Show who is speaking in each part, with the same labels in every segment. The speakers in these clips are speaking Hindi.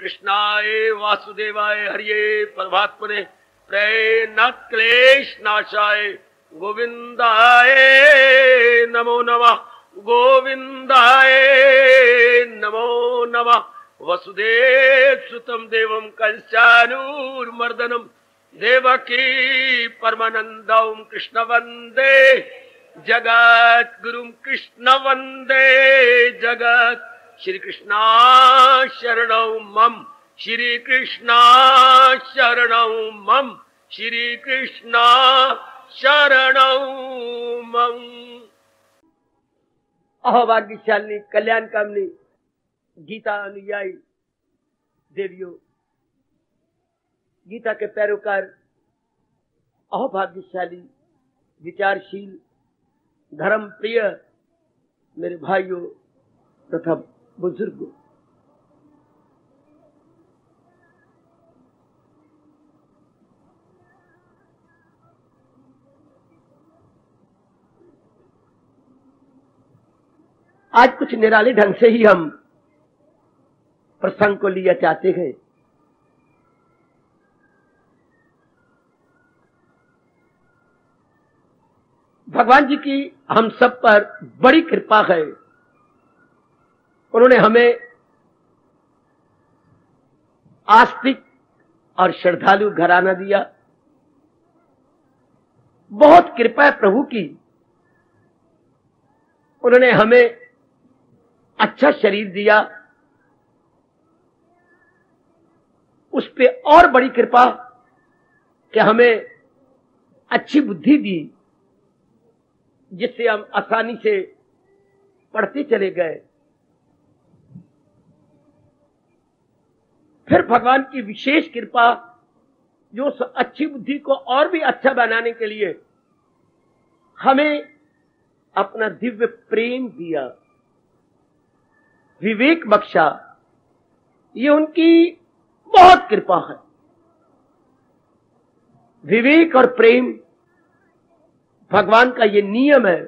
Speaker 1: कृष्णाय वासुदेवाय हरिये परमात्मने प्रेरणात् क्लेश नाशाय गोविंदाय नमो नमः। गोविंदाय नमो नमः। वसुदेव सुतं देवं कंसानुर्मर्दनम देवकी परमानंदं कृष्ण वंदे जगत गुरुं कृष्ण वंदे जगत। श्री कृष्णा शरणं मम श्री कृष्णा शरणं मम श्री कृष्णा शरणं मम। अहोभाग्यशालिनी कल्याण कामनी गीता अनुयायी देवियों, गीता के पैरोकार, अहोभाग्यशाली विचारशील धर्म प्रिय मेरे भाइयों तथा बुजुर्गों, आज कुछ निराले ढंग से ही हम प्रसंग को लिया चाहते हैं। भगवान जी की हम सब पर बड़ी कृपा है। उन्होंने हमें आस्तिक और श्रद्धालु घराना दिया। बहुत कृपा है प्रभु की। उन्होंने हमें अच्छा शरीर दिया, उस पे और बड़ी कृपा कि हमें अच्छी बुद्धि दी, जिससे हम आसानी से पढ़ते चले गए। फिर भगवान की विशेष कृपा, जो उस अच्छी बुद्धि को और भी अच्छा बनाने के लिए हमें अपना दिव्य प्रेम दिया, विवेक बख्शा। ये उनकी बहुत कृपा है। विवेक और प्रेम भगवान का ये नियम है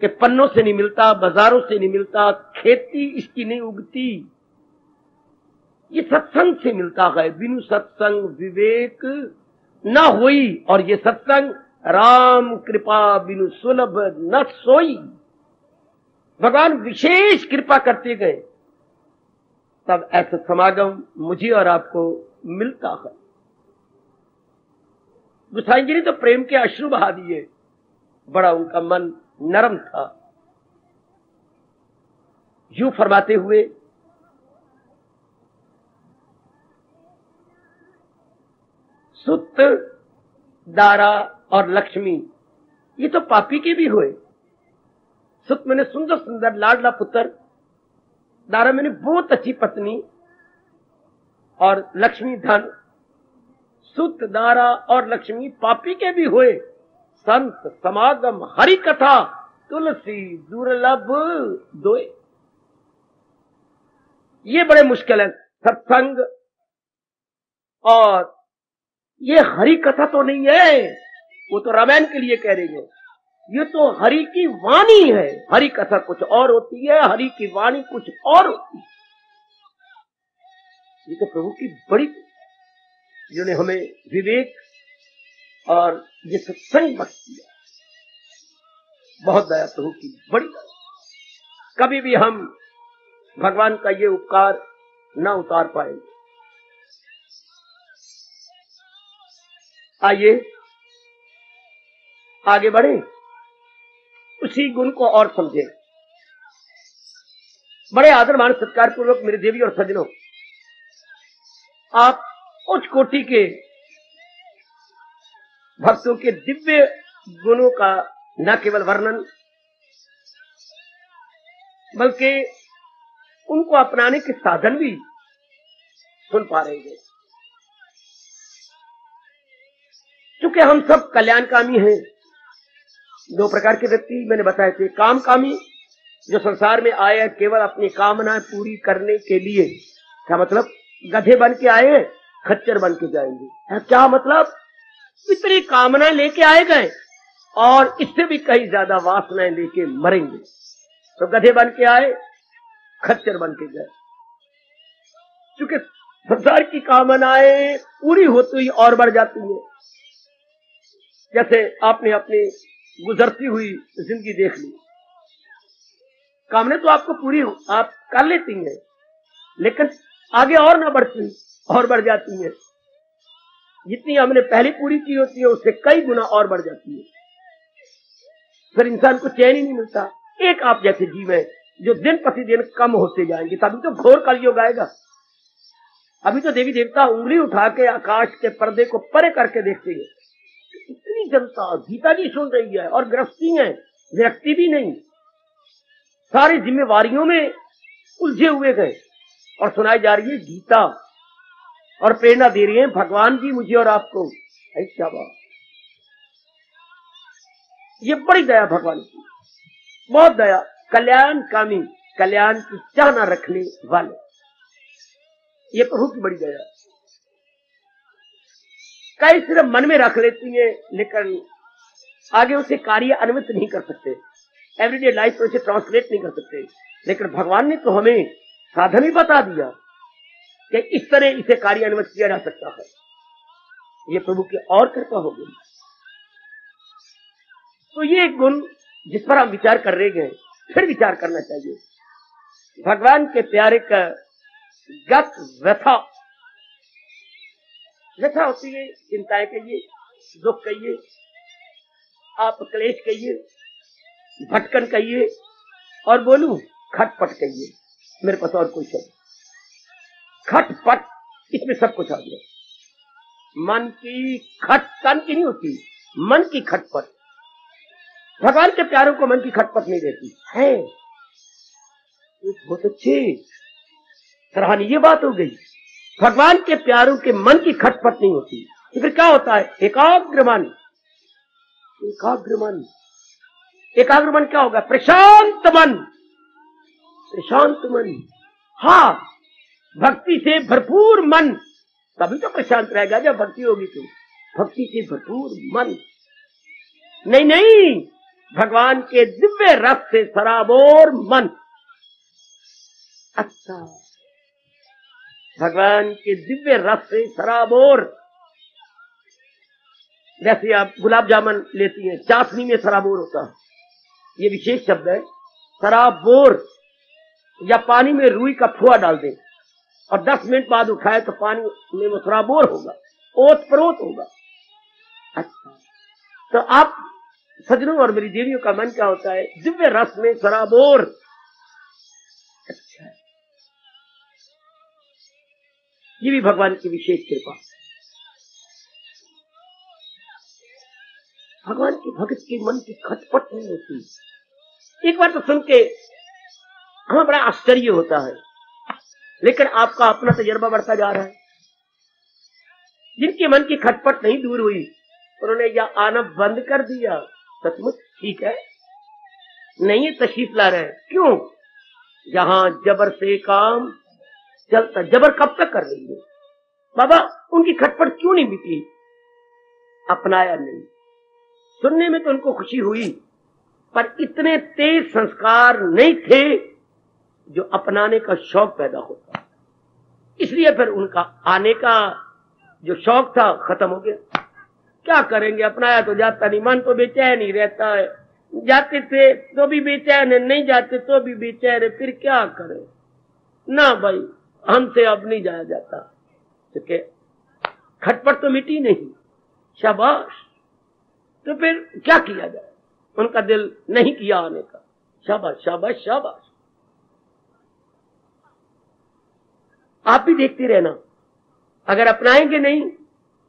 Speaker 1: कि पन्नों से नहीं मिलता, बाजारों से नहीं मिलता, खेती इसकी नहीं उगती, ये सत्संग से मिलता है। बिनु सत्संग विवेक न होई, और ये सत्संग राम कृपा बिनु सुलभ न सोई। भगवान विशेष कृपा करते गए, तब ऐसा समागम मुझे और आपको मिलता है। गोसाई जी ने तो प्रेम के अश्रु बहा दिए, बड़ा उनका मन नरम था। यूं फरमाते हुए, सुत, दारा और लक्ष्मी ये तो पापी के भी हुए। सुत मैंने सुंदर सुंदर लाडला पुत्र, दारा मैंने बहुत अच्छी पत्नी, और लक्ष्मी धन। सुत, दारा और लक्ष्मी पापी के भी हुए। संत समागम हरि कथा तुलसी दुर्लभ दोए। ये बड़े मुश्किल है सत्संग, और ये हरि कथा तो नहीं है, वो तो रामायण के लिए कह रही है। ये तो हरि की वाणी है। हरि कथा कुछ और होती है, हरि की वाणी कुछ और होती है। ये तो प्रभु की बड़ी, जिन्होंने हमें विवेक और ये सत्संग बख्श दिया। बहुत दया प्रभु की बड़ी दया। कभी भी हम भगवान का ये उपकार न उतार पाएंगे। आइए आगे बढ़े, उसी गुण को और समझें। बड़े आदर मान सत्कार पूर्वक मेरे देवी और सज्जनों, आप उच्च कोटि के भक्तों के दिव्य गुणों का न केवल वर्णन, बल्कि उनको अपनाने के साधन भी सुन पा रहे हैं। क्योंकि हम सब कल्याणकामी हैं। दो प्रकार के व्यक्ति मैंने बताए थे। कामकामी, जो संसार में आए केवल अपनी कामनाएं पूरी करने के लिए। क्या मतलब? गधे बन के आए, खच्चर बन के जाएंगे। क्या मतलब? इतनी कामनाएं लेके आए गए और इससे भी कहीं ज्यादा वासनाएं लेके मरेंगे। तो गधे बन के आए, खच्चर बन के गए। क्योंकि संसार की कामनाएं पूरी होती हुई और बढ़ जाती हैं। जैसे आपने अपनी गुजरती हुई जिंदगी देख ली, कामने तो आपको पूरी आप कर लेती हैं, लेकिन आगे और ना बढ़ती, और बढ़ जाती हैं। जितनी हमने पहले पूरी की होती है उससे कई गुना और बढ़ जाती है। फिर इंसान को चैन ही नहीं मिलता। एक आप जैसे जीव है जो दिन प्रतिदिन कम होते जाएंगे, तभी तो घोर कलयुग आएगा। अभी तो देवी देवता उंगली उठा के आकाश के पर्दे को परे करके देखते हैं। इतनी जनता गीता जी सुन रही है और गृहस्थी है, विरक्ति भी नहीं, सारी जिम्मेवारियों में उलझे हुए गए और सुनाई जा रही है गीता, और प्रेरणा दे रही है भगवान जी मुझे और आपको। ऐसा बात, ये बड़ी दया भगवान की, बहुत दया, कल्याणकामी, कल्याण की चाह न रखने वाले, ये प्रभु की बड़ी दया। कई सिर्फ मन में रख लेती है, लेकिन आगे उसे कार्य अन्वित नहीं कर सकते, एवरीडे लाइफ में उसे ट्रांसलेट नहीं कर सकते। लेकिन भगवान ने तो हमें साधन ही बता दिया कि इस तरह इसे कार्य अन्वित किया जा सकता है। ये प्रभु की और कृपा हो गई। तो ये गुण जिस पर हम विचार कर रहे हैं, फिर विचार करना चाहिए। भगवान के प्यारे का गत व्यथा, व्यथा होती है, चिंताएं कहिए, दुख कहिए, आप क्लेश कहिए, भटकन कहिए, और बोलूं खटपट कहिए, मेरे पास और कोई शब्द, खटपट, इसमें सब कुछ आ गया। मन की तन की नहीं होती, मन की खटपट। भगवान के प्यारों को मन की खटपट नहीं रहती है। बहुत अच्छी सराहनीय बात हो गई। भगवान के प्यारों के मन की खटपट नहीं होती, तो फिर क्या होता है? एकाग्र मन। एकाग्र मन, एकाग्र मन क्या होगा? प्रशांत मन, प्रशांत मन। हाँ, भक्ति से भरपूर मन, तभी तो प्रशांत रहेगा जब भक्ति होगी। तो भक्ति से भरपूर मन नहीं, नहीं, भगवान के दिव्य रस से सराबोर मन। अच्छा, भगवान के दिव्य रस से सराबोर, जैसे आप गुलाब जामुन लेती हैं, चाशनी में सराबोर होता है, ये विशेष शब्द है, सराबोर। या पानी में रुई का फुआ डाल दें और 10 मिनट बाद उठाए तो पानी में वो सराबोर होगा, ओत प्रोत होगा। अच्छा, तो आप सजनों और मेरी देवियों का मन क्या होता है? दिव्य रस में सराबोर। अच्छा, ये भी भगवान की विशेष कृपा। भगवान की भक्त के मन की खटपट नहीं होती। एक बार तो सुन के हमें बड़ा आश्चर्य होता है, लेकिन आपका अपना तजर्बा बढ़ता जा रहा है। जिनके मन की खटपट नहीं दूर हुई, उन्होंने यह आना बंद कर दिया। सचमुच ठीक है, नहीं है तशरीफ ला रहे हैं। क्यों? जहां जबर से काम चलता, जबर कब तक कर रही है बाबा? उनकी खटपट क्यों नहीं मिटी? अपनाया नहीं। सुनने में तो उनको खुशी हुई, पर इतने तेज संस्कार नहीं थे जो अपनाने का शौक पैदा होता। इसलिए फिर उनका आने का जो शौक था खत्म हो गया। क्या करेंगे, अपनाया तो जाता नहीं, मन तो बेचैन ही रहता है। जाते थे तो भी बेचैन है, नहीं जाते तो भी बेचैन है, फिर क्या करें? ना भाई, हमसे अब नहीं जाया जाता, क्योंकि खटपट तो मिटी नहीं। शाबाश, तो फिर क्या किया जाए? उनका दिल नहीं किया आने का। शाबाश, शाबाश, शाबाश। आप भी देखते रहना, अगर अपनाएंगे नहीं,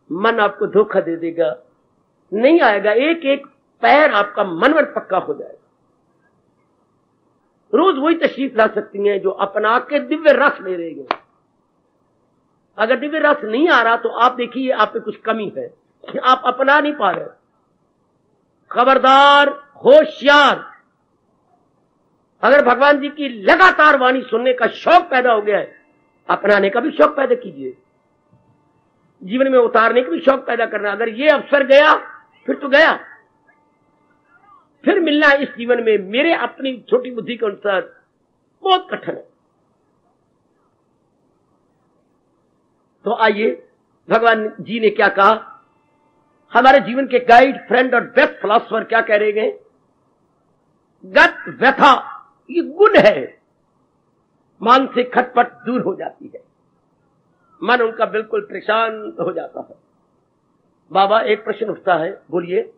Speaker 1: मन आपको धोखा दे देगा, नहीं आएगा। एक एक पैर आपका मनवर पक्का हो जाएगा। रोज वही तशरीफ ला सकती हैं जो अपना के दिव्य रस ले रहे हैं। अगर दिव्य रस नहीं आ रहा तो आप देखिए आप पे कुछ कमी है, आप अपना नहीं पा रहे। खबरदार, होशियार। अगर भगवान जी की लगातार वाणी सुनने का शौक पैदा हो गया है, अपनाने का भी शौक पैदा कीजिए, जीवन में उतारने का भी शौक पैदा करना। अगर ये अवसर गया फिर तो गया, फिर मिलना इस जीवन में मेरे अपनी छोटी बुद्धि के अनुसार बहुत कठिन है। तो आइए भगवान जी ने क्या कहा, हमारे जीवन के गाइड, फ्रेंड और बेस्ट फिलॉसफर क्या कह रहे हैं, गत व्यथा ये गुण है, मानसिक खटपट दूर हो जाती है, मन उनका बिल्कुल प्रशांत हो जाता है। बाबा एक प्रश्न उठता है, बोलिए,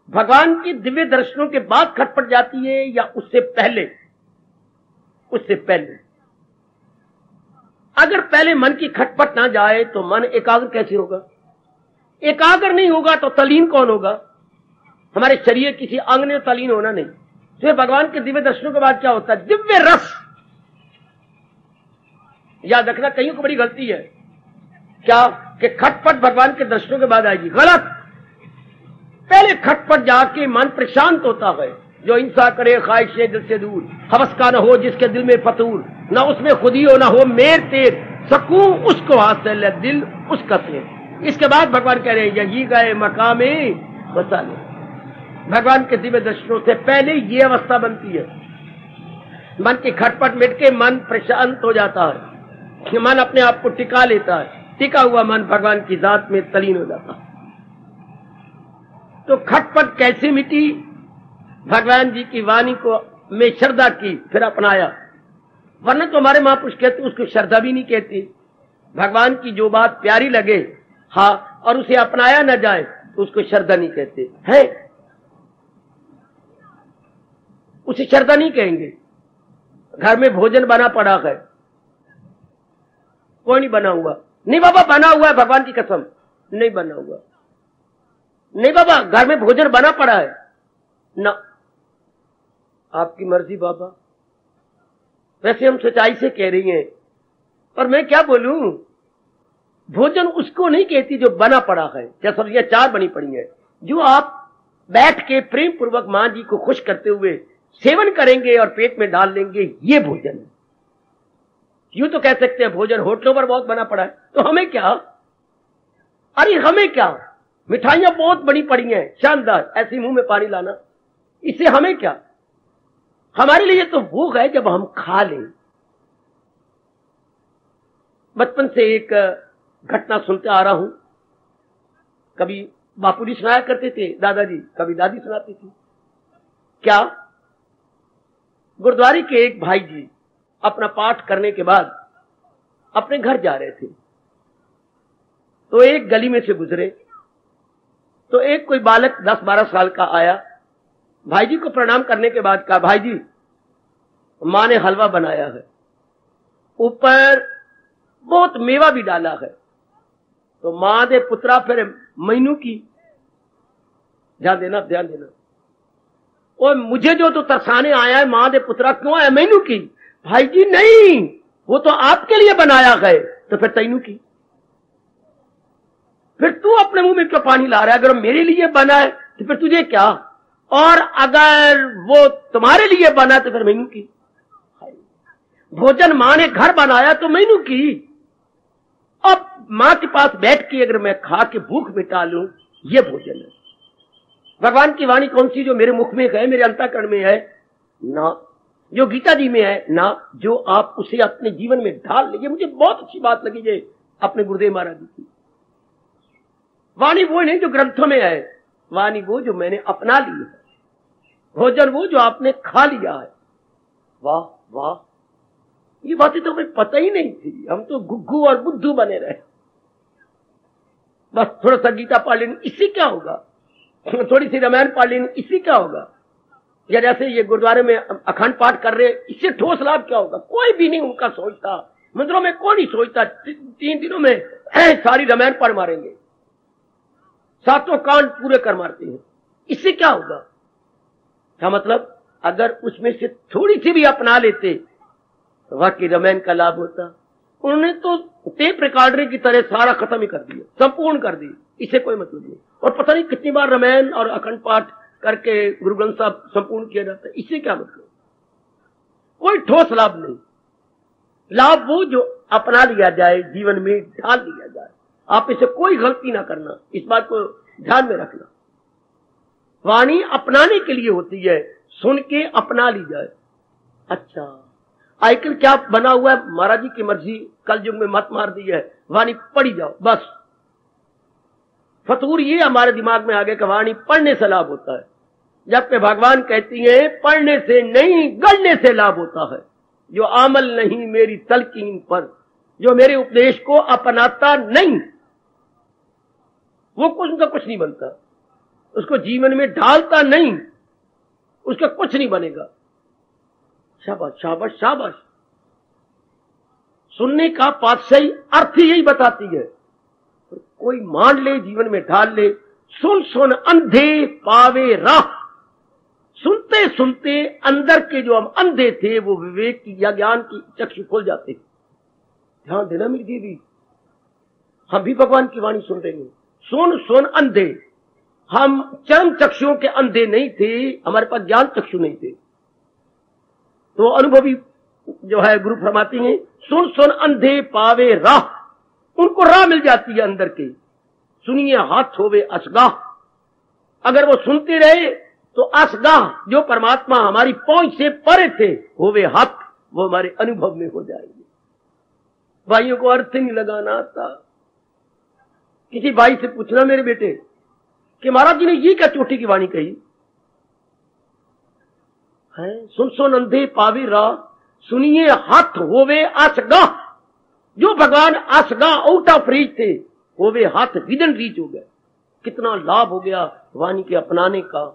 Speaker 1: भगवान की दिव्य दर्शनों के बाद खटपट जाती है या उससे पहले? उससे पहले। अगर पहले मन की खटपट ना जाए तो मन एकाग्र कैसे होगा? एकाग्र नहीं होगा तो तलीन कौन होगा? हमारे शरीर किसी अंग ने तलीन होना नहीं। तो भगवान के दिव्य दर्शनों के बाद क्या होता है? दिव्य रस। याद रखना, कईयों को बड़ी गलती है क्या कि खटपट भगवान के दर्शनों के बाद आएगी। गलत। पहले खटपट जाके मन प्रशांत होता है। जो इंसान करे ख्वाहिशें दिल से दूर, हवस का न हो जिसके दिल में फतूर, न उसमें खुदी हो न हो मेर तेर, सकूं उसको हासिल है दिल उसका तेर। इसके बाद भगवान कह रहे हैं यही गए मकामे वसाले। भगवान के दिव्य दर्शनों से पहले ये अवस्था बनती है, मन की खटपट मिट के मन प्रशांत हो जाता है, मन अपने आप को टिका लेता है, टिका हुआ मन भगवान की जात में तलीन हो जाता है। तो खटपट कैसे मिटी? भगवान जी की वाणी को में श्रद्धा की, फिर अपनाया। वरना तो हमारे महापुरुष कहते उसको श्रद्धा भी नहीं कहती। भगवान की जो बात प्यारी लगे, हाँ, और उसे अपनाया न जाए तो उसको श्रद्धा नहीं कहते है, उसे श्रद्धा नहीं कहेंगे। घर में भोजन बना पड़ा है, कोई नहीं बना हुआ, नहीं बाबा बना हुआ है, भगवान की कसम नहीं बना हुआ, नहीं बाबा घर में भोजन बना पड़ा है ना, आपकी मर्जी बाबा। वैसे हम सच्चाई से कह रही हैं, और मैं क्या बोलूं, भोजन उसको नहीं कहती जो बना पड़ा है, क्या सब्जियां 4 बनी पड़ी हैं, जो आप बैठ के प्रेम पूर्वक मां जी को खुश करते हुए सेवन करेंगे और पेट में डाल लेंगे, ये भोजन है। यूं तो कह सकते हैं भोजन होटलों पर बहुत बना पड़ा है, तो हमें क्या, अरे हमें क्या, मिठाइयां बहुत बनी पड़ी हैं शानदार, ऐसी मुंह में पानी लाना, इससे हमें क्या। हमारे लिए तो वो है जब हम खा लें। बचपन से एक घटना सुनते आ रहा हूं, कभी बापू जी सुनाया करते थे, दादाजी, कभी दादी सुनाती थी। क्या, गुरुद्वारे के एक भाई जी अपना पाठ करने के बाद अपने घर जा रहे थे, तो एक गली में से गुजरे, तो एक कोई बालक 10-12 साल का आया, भाई जी को प्रणाम करने के बाद कहा, भाई जी मां ने हलवा बनाया है, ऊपर बहुत मेवा भी डाला है। तो मां दे पुत्रा फिर मैनू की, ध्यान देना ध्यान देना, और मुझे जो तो तरसाने आया है, मां दे पुत्रा क्यों आया, मैनू की। भाई जी नहीं, वो तो आपके लिए बनाया है, तो फिर तैनू की, फिर तू अपने मुंह में क्यों पानी ला रहा है? अगर मेरे लिए बना है तो फिर तुझे क्या, और अगर वो तुम्हारे लिए बना तो फिर मैनू की। भोजन मां ने घर बनाया तो मैनू की। अब मां के पास बैठ के अगर मैं खा के भूख मिटा लूं, ये भोजन है। भगवान की वाणी कौन सी? जो मेरे मुख में है, मेरे अंतःकरण में है ना, जो गीता जी में है ना, जो आप उसे अपने जीवन में ढाल लीजिए। मुझे बहुत अच्छी बात लगी ये अपने गुरुदेव महाराज जी की वाणी, वो नहीं जो ग्रंथों में है, वाणी वो जो मैंने अपना ली है, भोजन वो जो आपने खा लिया है। वाह वाह, ये बातें तो हमें पता ही नहीं थी, हम तो गुग्गू और बुद्धू बने रहे। बस थोड़ा सा गीता पढ़ लेनी, इससे क्या होगा, थोड़ी सी रामायण पढ़ लेनी, इससे क्या होगा, या जैसे ये गुरुद्वारे में अखंड पाठ कर रहे, इससे ठोस लाभ क्या होगा? कोई भी नहीं उनका सोचता, मंदिरों में कोई नहीं सोचता 3 दिनों में सारी रामायण पढ़ मारेंगे, 7 कांड पूरे कर मारते हैं, इससे क्या होगा? क्या मतलब, अगर उसमें से थोड़ी सी भी अपना लेते तो वाकई रामायण का लाभ होता। उन्होंने तो टेप रिकॉर्डर की तरह सारा खत्म ही कर दिया, संपूर्ण कर दी, इससे कोई मतलब नहीं। और पता नहीं कितनी बार रामायण और अखंड पाठ करके गुरु ग्रंथ साहब संपूर्ण किया जाता है, इससे क्या मतलब? कोई ठोस लाभ नहीं। लाभ वो जो अपना लिया जाए, जीवन में ढाल लिया जाए। आप इसे कोई गलती ना करना, इस बात को ध्यान में रखना। वाणी अपनाने के लिए होती है, सुन के अपना ली जाए। अच्छा, आजकल क्या बना हुआ है, महाराज जी की मर्जी, कल युग में मत मार दी है, वाणी पढ़ी जाओ बस। फतूर ये हमारे दिमाग में आ गया कि वाणी पढ़ने से लाभ होता है, जबकि भगवान कहती है पढ़ने से नहीं गढ़ने से लाभ होता है। जो अमल नहीं मेरी तलकीन पर, जो मेरे उपदेश को अपनाता नहीं, वो कुछ का कुछ नहीं बनता, उसको जीवन में ढालता नहीं, उसका कुछ नहीं बनेगा। शाबाश शाबाश शाबाश। सुनने का पातशाही अर्थ यही बताती है, कोई मान ले जीवन में ढाल ले। सुन सुन अंधे पावे राह। सुनते सुनते अंदर के जो हम अंधे थे वो विवेक की या ज्ञान की चक्षु खोल जाते। ध्यान देना मेरी देवी, हम भी भगवान की वाणी सुन रहे हैं। सुन सुन अंधे, हम चरम चक्षुओं के अंधे नहीं थे, हमारे पास ज्ञान चक्षु नहीं थे। तो अनुभवी जो है गुरु फरमाती हैं, सुन सुन अंधे पावे राह, उनको राह मिल जाती है अंदर की। सुनिए हाथ होवे असगाह, अगर वो सुनते रहे तो असगाह जो परमात्मा हमारी पहुंच से परे थे होवे हाथ, वो हमारे अनुभव में हो जाएंगे। भाइयों को अर्थ नहीं लगाना आता। किसी भाई से पूछना मेरे बेटे कि महाराज जी ने ये क्या चोटी की वाणी कही है? सुन सुन अंधे पावे राह, सुनिए हाथ होवे असगाह। जो भगवान असगाह आउट ऑफ रीच थे, होवे हाथ विदन रीच हो गए। कितना लाभ हो गया वाणी के अपनाने का।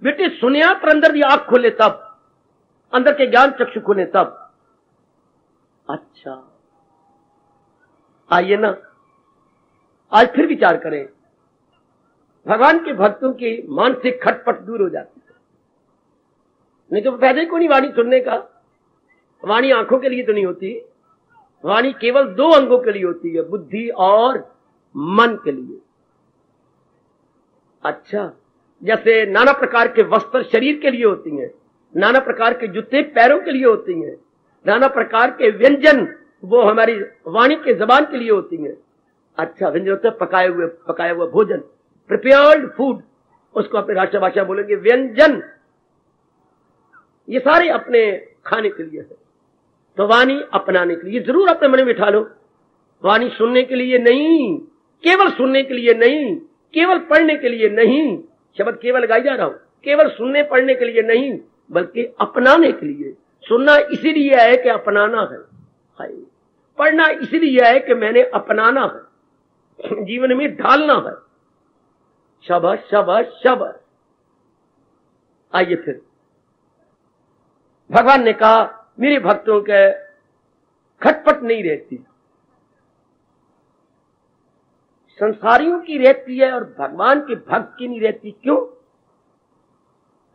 Speaker 1: बेटे सुनिया पर अंदर की आंख खोले तब, अंदर के ज्ञान चक्षु खोले तब। अच्छा आइए ना, आज फिर विचार करें। भगवान के भक्तों की मानसिक खटपट दूर हो जाती है। नहीं तो फायदा ही कोई नहीं वाणी सुनने का। वाणी आंखों के लिए तो नहीं होती, वाणी केवल दो अंगों के लिए होती है, बुद्धि और मन के लिए। अच्छा, जैसे नाना प्रकार के वस्त्र शरीर के लिए होती हैं, नाना प्रकार के जूते पैरों के लिए होती हैं, नाना प्रकार के व्यंजन वो हमारी वाणी के जबान के लिए होती हैं। अच्छा, व्यंजन होता है पकाया हुआ भोजन, प्रिपेयर्ड फूड, उसको अपने राष्ट्रभाषा बोलेंगे व्यंजन। ये सारे अपने खाने के लिए है। तो वाणी अपनाने के लिए जरूर अपने मन में बिठा लो। वाणी सुनने के लिए नहीं, केवल सुनने के लिए नहीं, केवल पढ़ने के लिए नहीं, शब्द केवल गाई जा रहा हूं, केवल सुनने पढ़ने के लिए नहीं, बल्कि अपनाने के लिए। सुनना इसीलिए है कि अपनाना है, पढ़ना इसीलिए है कि मैंने अपनाना है, जीवन में ढालना है। शाबाश शाबाश शाबाश। आइए फिर भगवान ने कहा मेरे भक्तों के खटपट नहीं रहती, संसारियों की रहती है और भगवान के भक्त की नहीं रहती। क्यों?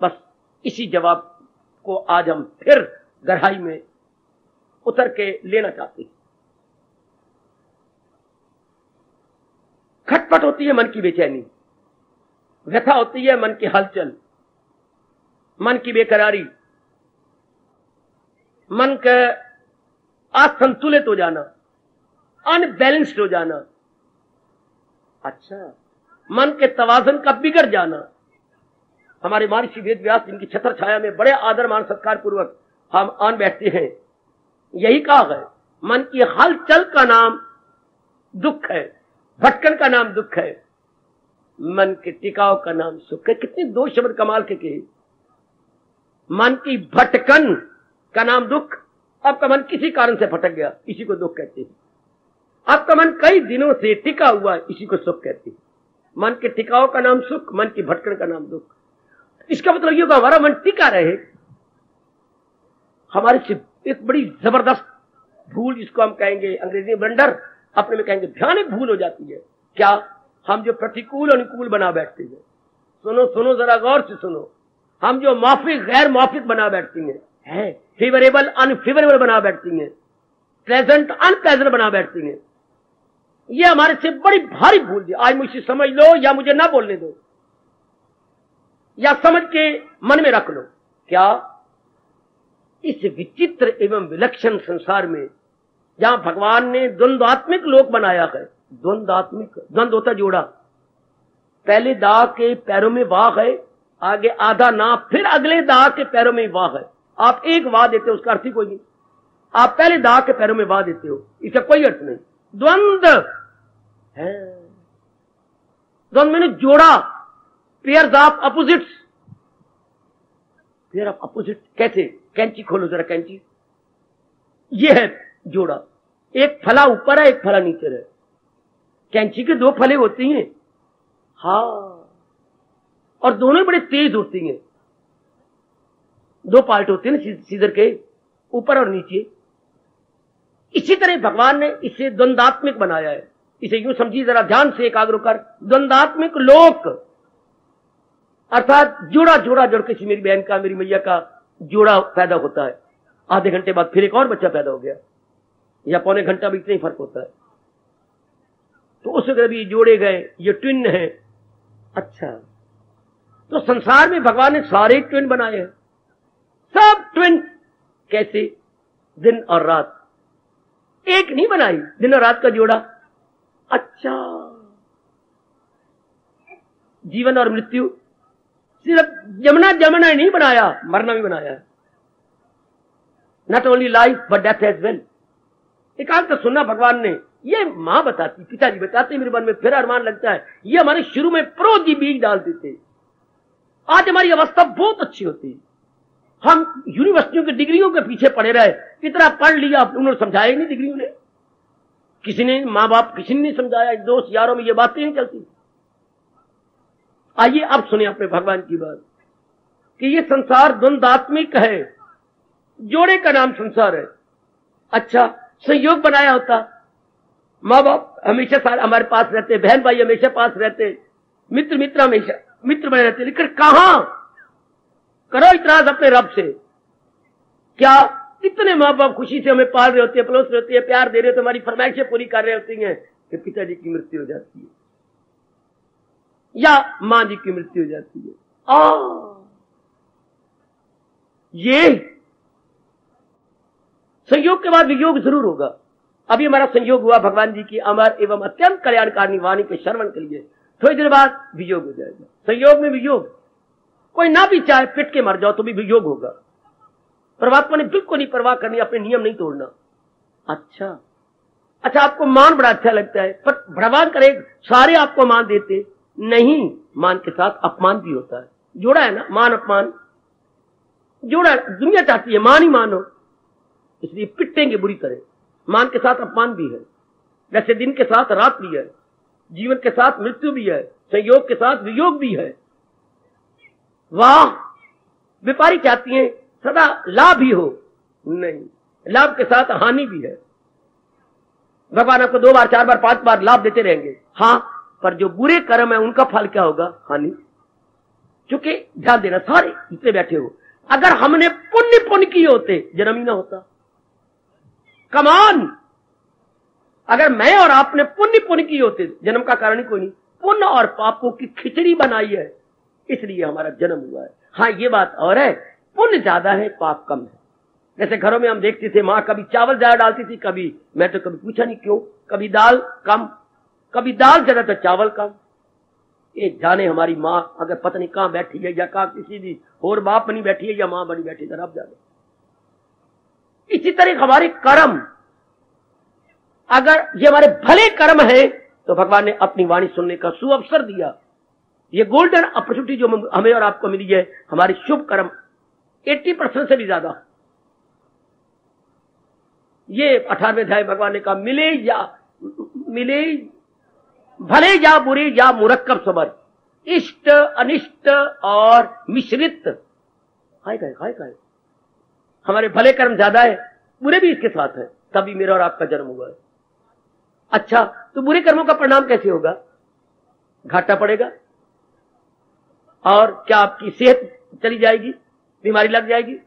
Speaker 1: बस इसी जवाब को आज हम फिर गहराई में उतर के लेना चाहते हैं। खटपट होती है मन की बेचैनी, व्यथा होती है मन की हलचल, मन की बेकरारी, मन का असंतुलित हो जाना, अनबैलेंस्ड हो जाना। अच्छा, मन के तवाज़ुन का बिगड़ जाना। हमारे महर्षि वेद व्यास जिनकी छत्र छाया में बड़े आदर मान सत्कार पूर्वक हम आन बैठते हैं, यही कहा है मन की हलचल का नाम दुख है, भटकन का नाम दुख है, मन के टिकाव का नाम सुख है। कितने दो शब्द कमाल के कहे। मन की भटकन का नाम दुख, आपका मन किसी कारण से भटक गया, इसी को दुख कहते हैं। आपका मन कई दिनों से टिका हुआ, इसी को सुख कहते हैं। मन के टिकाव का नाम सुख, मन की भटकन का नाम दुख। इसका मतलब ये होगा हमारा मन टिका रहे। हमारे से एक बड़ी जबरदस्त भूल, जिसको हम कहेंगे अंग्रेजी में ब्लंडर, अपने में कहेंगे भयानक भूल हो जाती है। क्या? हम जो प्रतिकूल अनुकूल बना बैठते हैं, सुनो सुनो जरा गौर से सुनो, हम जो माफिक गैर माफिक बना बैठती हैं, फेवरेबल अनफेवरेबल बना बैठती हैं, प्लेजेंट अनप्लेजेंट बना बैठती हैं, ये हमारे से बड़ी भारी भूल है। आज मुझसे समझ लो या मुझे ना बोलने दो, या समझ के मन में रख लो। क्या? इस विचित्र एवं विलक्षण संसार में जहां भगवान ने द्वंद्वात्मिक लोक बनाया है, द्वंद्व होता जोड़ा, पहले दाह के पैरों में वाह है, आगे आधा ना, फिर अगले दाह के पैरों में वाह है, आप एक वाह देते हो, उसका अर्थ ही कोई नहीं। आप पहले दाग के पैरों में वाह देते हो, इसका कोई अर्थ नहीं। द्वंद्व है, द्वंद्व मैंने जोड़ा, pairs of opposites, pair of opposite. कैसे? कैंची खोलो जरा, कैंची, ये है जोड़ा। एक फला ऊपर है, एक फला नीचे है। कैंची के दो फले होती हैं, हाँ, और दोनों बड़े तेज होती हैं। दो पार्ट होते हैं ना सीजर के, ऊपर और नीचे। इसी तरह भगवान ने इसे द्वंदात्मिक बनाया है। इसे यूं समझिए, जरा ध्यान से एकाग्र कर, द्वंदात्मिक लोक, अर्थात जोड़ा जोड़ा जोड़ के मेरी बहन का, मेरी मैया का जोड़ा पैदा होता है। आधे घंटे बाद फिर एक और बच्चा पैदा हो गया, या पौने घंटा भी इतना ही फर्क होता है। तो उस वक्त भी जोड़े गए, ये ट्विन है। अच्छा, तो संसार में भगवान ने सारे ट्विन बनाए हैं, सब ट्विन। कैसे? दिन और रात, एक नहीं बनाई दिन और रात का जोड़ा। अच्छा, जीवन और मृत्यु, सिर्फ जमना जमना नहीं बनाया, मरना भी बनाया। Not only life but death as well. एकांत सुनना भगवान ने, ये मां बताती, पिताजी बताते, मेरे मन में फिर अरमान लगता है, ये हमारे शुरू में प्रोजी बीज डालते थे। आज हमारी अवस्था बहुत अच्छी होती। हम यूनिवर्सिटियों की डिग्रियों के पीछे पड़े रहे, इतना पढ़ लिया, उन्होंने समझाया ही नहीं डिग्रियों ने, किसी ने, माँ बाप किसी ने नहीं समझाया, दोस्त यारों में ये बातें नहीं चलती। आइए अब सुने अपने भगवान की बात कि ये संसार द्वंदात्मिक है, जोड़े का नाम संसार है। अच्छा, संयोग बनाया होता, माँ बाप हमेशा हमारे पास रहते, बहन भाई हमेशा पास रहते, मित्र मित्र हमेशा मित्र बने रहते, लेकिन कहां करो इतराज अपने रब से। क्या इतने माँ बाप खुशी से हमें पाल रहे होते हैं, पलोस रहे होते हैं, प्यार दे रहे होते हैं, हमारी फरमाइशें पूरी कर रहे होती हैं, कि पिताजी की मृत्यु हो जाती है या मां जी की मृत्यु हो जाती है। ये संयोग के बाद वियोग जरूर होगा। अभी हमारा संयोग हुआ भगवान जी की अमर एवं अत्यंत कल्याणकारिणी वाणी के श्रवण के लिए, थोड़ी देर बाद वियोग हो जाएगा। संयोग में वियोग, कोई ना भी चाहे पिट के मर जाओ तो भी वियोग होगा। परमात्मा ने बिल्कुल नहीं परवाह करनी, अपने नियम नहीं तोड़ना। अच्छा, आपको मान बड़ा अच्छा लगता है, पर भगवान करे सारे आपको मान देते नहीं, मान के साथ अपमान भी होता है। जोड़ा है ना, मान अपमान जोड़ा। दुनिया चाहती है मान ही मानो, इसलिए पिटेंगे बुरी तरह। मान के साथ अपमान भी है, वैसे दिन के साथ रात भी है, जीवन के साथ मृत्यु भी है, संयोग के साथ वियोग भी है। वाह, व्यापारी चाहती हैं सदा लाभ ही हो, नहीं, लाभ के साथ हानि भी है। भगवान आपको 2 बार 4 बार 5 बार लाभ देते रहेंगे, हाँ, पर जो बुरे कर्म है उनका फल क्या होगा? हानि। क्योंकि ध्यान देना, सारे जितने बैठे हो, अगर हमने पुण्य किए होते जन्म ही ना होता। कमान, अगर मैं और आपने पुण्य किए होते जन्म का कारण ही कोई नहीं। पुण्य और पापों की खिचड़ी बनाई है, इसलिए हमारा जन्म हुआ है। हाँ, ये बात और है, पुण्य ज्यादा है, पाप कम है। जैसे घरों में हम देखते थे, माँ कभी चावल ज्यादा डालती थी, कभी, मैं तो कभी पूछा नहीं क्यों, कभी दाल कम, कभी दाल ज्यादा तो चावल कम। ये जाने हमारी माँ अगर पता नहीं कहां बैठी है, या कहां किसी भी और बाप बनी बैठी है, या मां बनी बैठी है, रब जाने। इसी तरह हमारे कर्म, अगर ये हमारे भले कर्म है तो भगवान ने अपनी वाणी सुनने का सुअवसर दिया। ये गोल्डन अपॉर्चुनिटी जो हमें और आपको मिली है, हमारे शुभ कर्म 80% से भी ज्यादा। ये 18वें अध्याय भगवान ने कहा, मिले भले या बुरे या मुरक्कब सबर, इष्ट अनिष्ट और मिश्रित, खाए खाए। हमारे भले कर्म ज्यादा है, बुरे भी इसके साथ है, तभी मेरा और आपका जन्म हुआ है। अच्छा, तो बुरे कर्मों का परिणाम कैसे होगा? घाटा पड़ेगा, और क्या आपकी सेहत चली जाएगी, बीमारी लग जाएगी।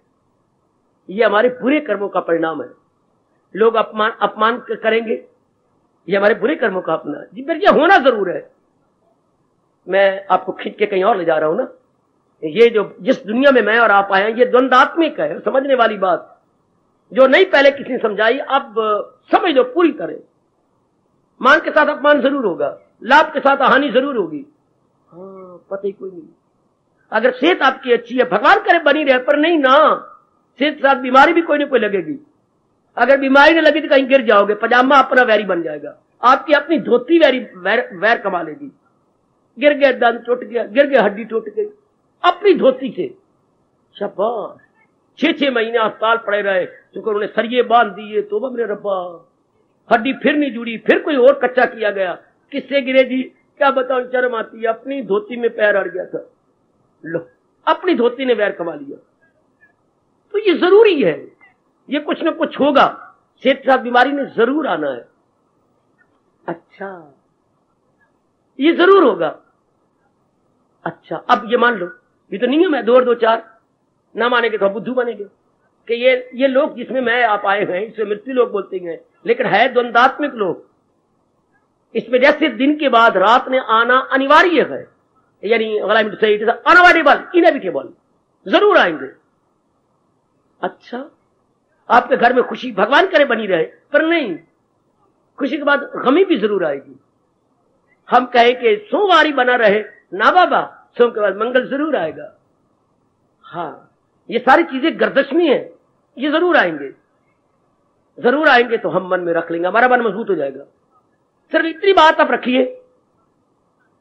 Speaker 1: ये हमारे बुरे कर्मों का परिणाम है। लोग अपमान करेंगे, ये हमारे बुरे कर्मों का अपना जी, फिर ये होना जरूर है। मैं आपको खींच के कहीं और ले जा रहा हूं ना। ये जो जिस दुनिया में मैं और आप आए हैं, ये द्वंदात्मिक है, समझने वाली बात जो नहीं पहले किसी ने समझाई, अब समझ लो पूरी तरह। मान के साथ अपमान जरूर होगा, लाभ के साथ हानि जरूर होगी। हाँ, पता ही कोई नहीं। अगर सेहत आपकी अच्छी है, भगवान करे बनी रहे, पर नहीं ना, सेहत के साथ बीमारी भी कोई ना कोई लगेगी। अगर बीमारी न लगी तो कहीं गिर जाओगे, पजामा अपना वैरी बन जाएगा, आपकी अपनी धोती वैर कमा लेगी। गिर गया दंद टूट गया, गिर गया हड्डी टूट गई, अपनी धोती से। शाबाश, 6-6 महीने अस्पताल पड़े रहे, क्योंकि उन्होंने सरिये बांध दिए, तो मेरे रब्बा, हड्डी फिर नहीं जुड़ी, फिर कोई और कच्चा किया गया। किससे गिरे जी? क्या बताऊं, शर्म आती है, अपनी धोती में पैर अड़ गया था। लो, अपनी धोती ने वैर कमा लिया। तो ये जरूरी है, ये कुछ ना कुछ होगा, सेहत के साथ बीमारी ने जरूर आना है। अच्छा, ये जरूर होगा। अच्छा, अब ये मान लो, ये तो नियम है, 2 और 2 4, ना मानेंगे तो बुद्धू बनेंगे कि ये लोग जिसमें मैं आप आए हैं, इसमें मृत्यु लोग बोलते हैं, लेकिन है द्वंदात्मिक लोग। इसमें जैसे दिन के बाद रात ने आना अनिवार्य है, यानी अनअवॉइडेबल, इनएविटेबल, जरूर आएंगे। अच्छा, आपके घर में खुशी भगवान करे बनी रहे, पर नहीं, खुशी के बाद गमी भी जरूर आएगी। हम कहें कि सोमवारी बना रहे, ना बाबा, सोम के बाद मंगल जरूर आएगा। हाँ, ये सारी चीजें गर्दशमी है, ये जरूर आएंगे, जरूर आएंगे। तो हम मन में रख लेंगे, हमारा मन मजबूत हो जाएगा। सिर्फ इतनी बात आप रखिए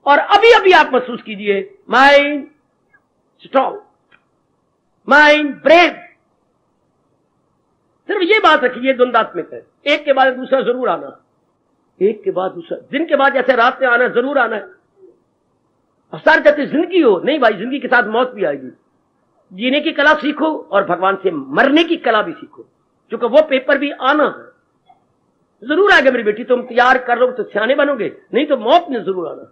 Speaker 1: और अभी अभी आप महसूस कीजिए, माइंड स्ट्रॉन्ग, माइंड ब्रेव। सिर्फ ये बात रखिए, द्वंदात्मिक है, एक के बाद दूसरा जरूर आना, एक के बाद दूसरा, दिन के बाद जैसे रात में आना जरूर आना है। सारी जैसे जिंदगी हो, नहीं भाई, जिंदगी के साथ मौत भी आएगी। जीने की कला सीखो और भगवान से मरने की कला भी सीखो, क्योंकि वो पेपर भी आना है, जरूर आएगा मेरी बेटी। तुम तैयार कर लो तो सियाने बनोगे, नहीं तो मौत ने जरूर आना।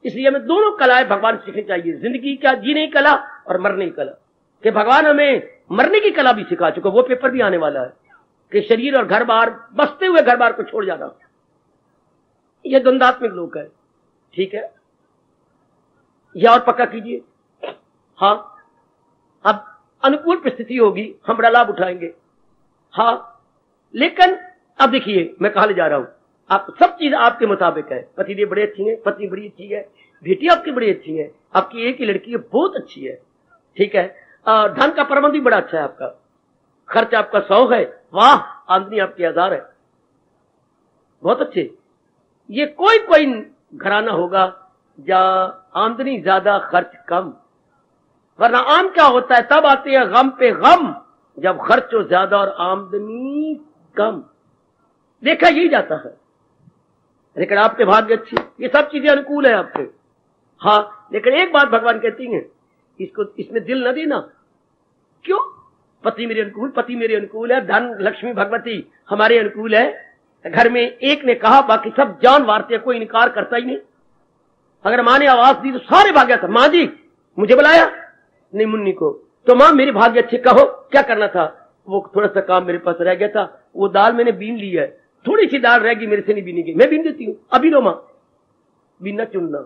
Speaker 1: इसलिए हमें दोनों कलाएं भगवान सीखनी चाहिए, जिंदगी का जीने की कला और मरने की कला। कि भगवान हमें मरने की कला भी सिखा चुका, वो पेपर भी आने वाला है कि शरीर और घर बार, बसते हुए घर बार को छोड़ जाना। यह द्वंदात्मिक लोक है, ठीक है, यह और पक्का कीजिए। हाँ, अब अनुकूल परिस्थिति होगी, हम बड़ा लाभ उठाएंगे। हाँ, लेकिन अब देखिए मैं कहां ले जा रहा हूं। आप सब चीज आपके मुताबिक है, पतिदेव बड़े अच्छी है, पत्नी बड़ी अच्छी है, बेटी आपकी बड़ी अच्छी है, आपकी एक ही लड़की है, बहुत अच्छी है, ठीक है। धन का प्रबंध भी बड़ा अच्छा है, आपका खर्च आपका 100 है, वाह, आमदनी आपकी 1000 है, बहुत अच्छे। ये कोई घराना होगा जहां आमदनी ज्यादा खर्च कम, वरना आम क्या होता है, तब आते हैं गम पे गम, जब खर्च हो ज्यादा और आमदनी कम। देखा यही जाता है, लेकिन आपके भाग्य अच्छी, ये सब चीजें अनुकूल है आपके। हाँ, लेकिन एक बात भगवान कहती हैं, इसको इसमें दिल न देना। क्यों? पति मेरे अनुकूल, पति मेरे अनुकूल है, धन लक्ष्मी भगवती हमारे अनुकूल है। घर में एक ने कहा, बाकी सब जान वारते, कोई इनकार करता ही नहीं। अगर माँ ने आवाज दी तो सारे भाग्य था, माँ जी मुझे बुलाया नहीं, मुन्नी को, तो माँ मेरे भाग्य अच्छे, कहो क्या करना था? वो थोड़ा सा काम मेरे पास रह गया था, वो दाल मैंने बीन ली है, थोड़ी सी दाल रहेगी, मेरे से नहीं बीनी गई, मैं बीन देती हूँ, अभी लो माँ, बीनना चुनना,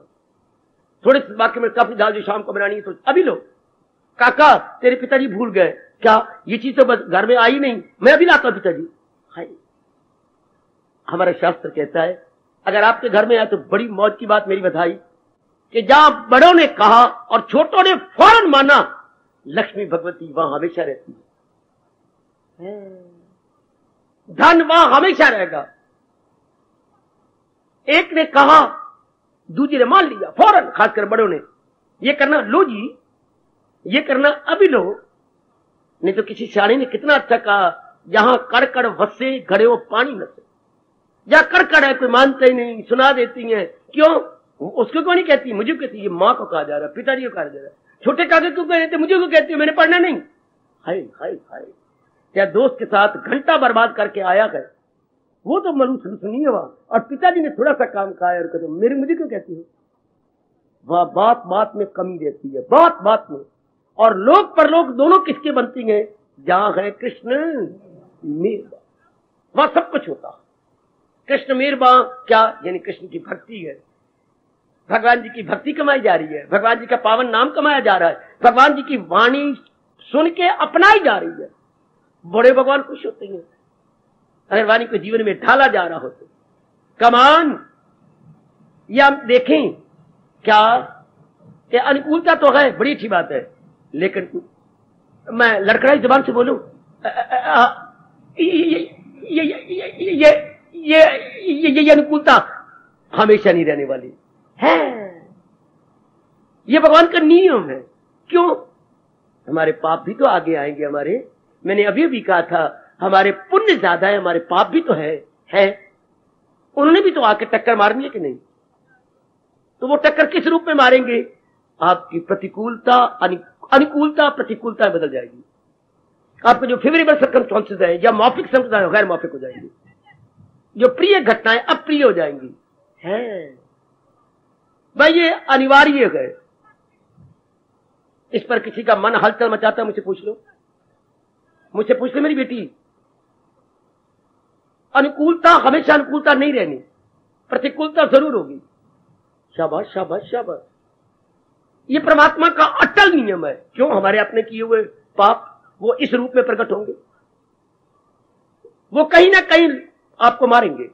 Speaker 1: थोड़े से बाकी में काफी दाल जो शाम को बनानी है तो अभी लो। काका तेरे पिताजी भूल गए क्या? ये चीज तो बस घर में आई नहीं, मैं अभी लाता हूं पिताजी। हाय, हमारा शास्त्र कहता है अगर आपके घर में आए तो बड़ी मौज की बात, मेरी बधाई, कि जहां बड़ों ने कहा और छोटों ने फौरन माना, लक्ष्मी भगवती वहां हमेशा रहती है, धन वहां हमेशा रहेगा। एक ने कहा, दूसरे ने मान लिया फौरन, खासकर बड़ों ने, ये करना लो जी, ये करना अभी लो। नहीं तो किसी सियाने ने कितना अच्छा कहा, जहां कड़कड़ वसे घड़े वो पानी न से, जहां कड़कड़ है कोई मानता ही नहीं, सुना देती है। क्यों? उसको क्यों नहीं कहती, मुझे कहती, ये माँ को कहा जा रहा है, पिताजी को कहा जा रहा है, छोटे काका क्यों कहते, मुझे क्यों कहती है, मैंने पढ़ना नहीं। हाय हाय हाय, क्या दोस्त के साथ घंटा बर्बाद करके आया गए, वो तो मलूस सुनिए वहां, और पिताजी ने थोड़ा सा काम कहा और कहते मेरे मुझे क्यों कहती हो। वह बात बात में कमी रहती है, बात बात में। और लोक परलोक दोनों किसके बनती हैं? जहां है कृष्ण मीरबा, वहां सब कुछ होता है। कृष्ण मीरबा क्या? यानी कृष्ण की भक्ति है, भगवान जी की भक्ति कमाई जा रही है, भगवान जी का पावन नाम कमाया जा रहा है, भगवान जी की वाणी सुन के अपनाई जा रही है। बड़े भगवान खुश होते हैं अगर वाणी को जीवन में ढाला जा रहा हो तो। कमान या देखें क्या, अनुकूलता तो है, बड़ी अच्छी बात है, लेकिन मैं लड़खड़ाई जुबान से बोलूं, ये अनुकूलता हमेशा नहीं रहने वाली है। ये भगवान का नियम है। क्यों? हमारे पाप भी तो आगे आएंगे। हमारे, मैंने अभी भी कहा था, हमारे पुण्य ज्यादा है, हमारे पाप भी तो है। उन्होंने भी तो आके टक्कर मारनी है कि नहीं? तो वो टक्कर किस रूप में मारेंगे? आपकी प्रतिकूलता अनुकूलता प्रतिकूलता बदल जाएगी। आपके जो फेवरेबल सर्कमस्टांसेस है या मौफिक सर्कमस्टांसेस गैर मौफिक हो जाएंगी। जो प्रिय घटनाएं अप्रिय हो जाएंगी। है भाई, ये अनिवार्य है। इस पर किसी का मन हलचल मचाता है, मुझसे पूछ लो, मेरी बेटी। अनुकूलता हमेशा अनुकूलता नहीं रहनी, प्रतिकूलता जरूर होगी। शाबाश शाबाश शाबाश। ये परमात्मा का अटल नियम है। क्यों? हमारे अपने किए हुए पाप वो इस रूप में प्रकट होंगे, वो कहीं ना कहीं आपको मारेंगे।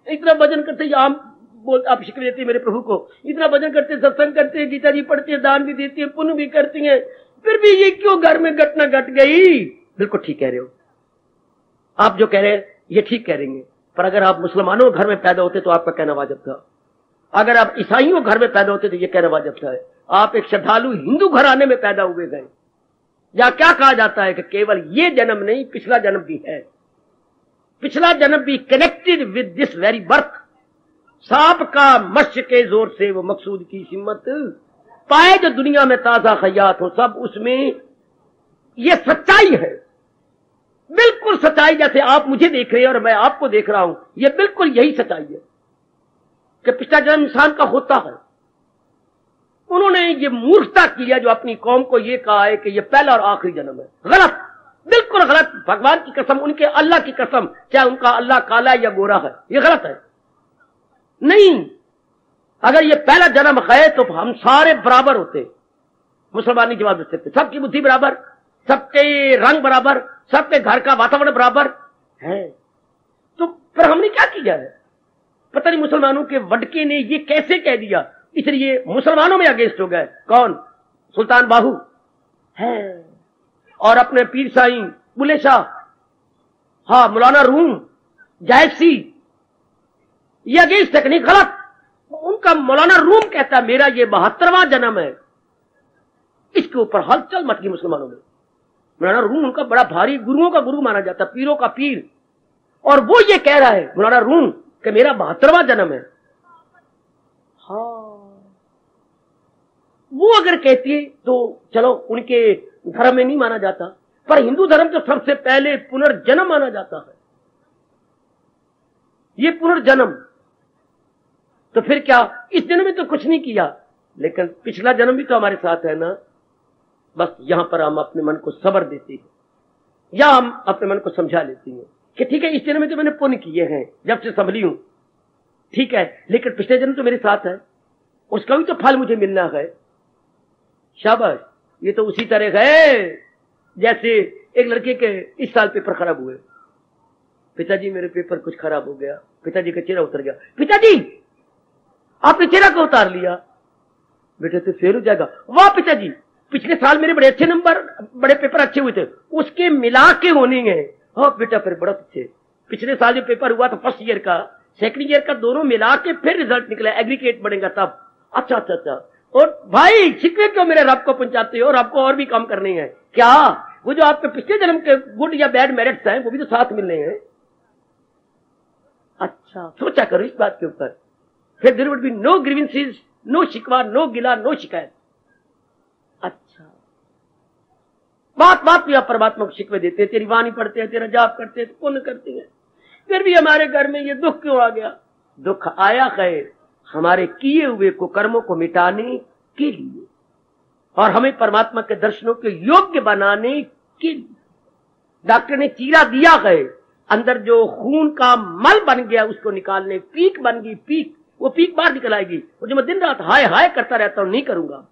Speaker 1: इतना भजन करते, आप शिकवे देते मेरे प्रभु को, इतना भजन करते, सत्संग करते, गीता जी पढ़ते, दान भी देती है, पुण्य भी करती है, फिर भी ये क्यों घर में घटना घट गई? बिल्कुल ठीक कह रहे हो आप, जो कह रहे हैं ये ठीक कह रहे हैं। पर अगर आप मुसलमानों के घर में पैदा होते तो आपका कहना वाजिब था। अगर आप ईसाइयों के घर में पैदा होते तो ये कहना वाजिब था। आप एक श्रद्धालु हिंदू घराने में पैदा हुए गए। या क्या कहा जाता है कि केवल ये जन्म नहीं, पिछला जन्म भी है। पिछला जन्म भी connected with this very birth. सांप का मत्स्य के जोर से वो मकसूद की सिमत पाए, जो दुनिया में ताजा खयात हो सब उसमें। ये सच्चाई है, बिल्कुल सच्चाई। जैसे आप मुझे देख रहे हैं और मैं आपको देख रहा हूं, ये बिल्कुल यही सच्चाई है कि पिछला जन्म इंसान का होता है। उन्होंने ये मूर्खता किया जो अपनी कौम को ये कहा है कि ये पहला और आखिरी जन्म है। गलत, बिल्कुल गलत। भगवान की कसम, उनके अल्लाह की कसम, चाहे उनका अल्लाह काला या गोरा है, ये गलत है। नहीं, अगर ये पहला जन्म है तो हम सारे बराबर होते। मुसलमानी जवाब दे सकते, सबकी बुद्धि बराबर, सबके रंग बराबर, सबके घर का वातावरण बराबर है। तो पर हमने क्या किया है? पता नहीं मुसलमानों के वडके ने ये कैसे कह दिया, इसलिए मुसलमानों में अगेंस्ट हो गए। कौन? सुल्तान बाहू है, और अपने पीर साईं बुले शाह, हाँ मौलाना रूम, जायसी, ये अगेंस्ट टेक्निक गलत। उनका मौलाना रूम कहता है मेरा ये 72वां जन्म है। इसके ऊपर हलचल मच गई मुसलमानों में। मौलाना रूम उनका बड़ा भारी गुरुओं का गुरु माना जाता, पीरों का पीर, और वो ये कह रहा है मौलाना रूम कि मेरा 72वां जन्म है। हाँ, वो अगर कहती है तो चलो उनके धर्म में नहीं माना जाता, पर हिंदू धर्म तो सबसे पहले पुनर्जन्म माना जाता है। ये पुनर्जन्म, तो फिर क्या इस जन्म में तो कुछ नहीं किया, लेकिन पिछला जन्म भी तो हमारे साथ है ना। बस यहां पर हम अपने मन को सब्र देते हैं, या हम अपने मन को समझा लेते हैं कि ठीक है इस जन्म में तो मैंने पुण्य किए हैं जब से संभली हूं, ठीक है, लेकिन पिछले जन्म तो मेरे साथ है, उसका भी तो फल मुझे मिलना है। शाबाश। ये तो उसी तरह है जैसे एक लड़के के इस साल पेपर खराब हुए। पिताजी मेरे पेपर कुछ खराब हो गया, पिताजी का चेहरा उतर गया। पिताजी आपने चेहरा क्यों उतार लिया? बेटे तो फेल हो जाएगा। वाह पिताजी, पिछले साल मेरे बड़े अच्छे नंबर, बड़े पेपर अच्छे हुए थे, उसके मिला के होने हैं। हाँ बेटा फिर बड़ा अच्छे, पिछले साल जो पेपर हुआ था फर्स्ट ईयर का, सेकंड ईयर का, दोनों मिला के फिर रिजल्ट निकला, एग्रीगेट बढ़ेगा तब। अच्छा अच्छा अच्छा। और भाई शिकवे क्यों मेरे रब को पहुंचाते हो? और आपको और भी काम करने हैं क्या? वो जो आपके पिछले जन्म के गुड या बैड मेरिट्स हैं वो भी तो साथ मिलने हैं। अच्छा, सोचा करो इस बात के ऊपर। फिर there would be no grievances, no शिकवा, नो गिला, नो शिकायत। अच्छा, बात बात भी आप परमात्मा को शिकवे देते हैं, तेरी वाणी पढ़ते हैं, तेरा जाप करते हैं, पुण्य करते हैं, फिर भी हमारे घर में ये दुख क्यों आ गया? दुख आया है हमारे किए हुए को कर्मों को मिटाने के लिए और हमें परमात्मा के दर्शनों के योग्य बनाने के लिए। डॉक्टर ने चीरा दिया है, अंदर जो खून का मल बन गया उसको निकालने, पीक बन गई, पीक, वो पीक बाहर निकल आएगी। वो जो मैं दिन रात हाय हाय करता रहता हूं, नहीं करूंगा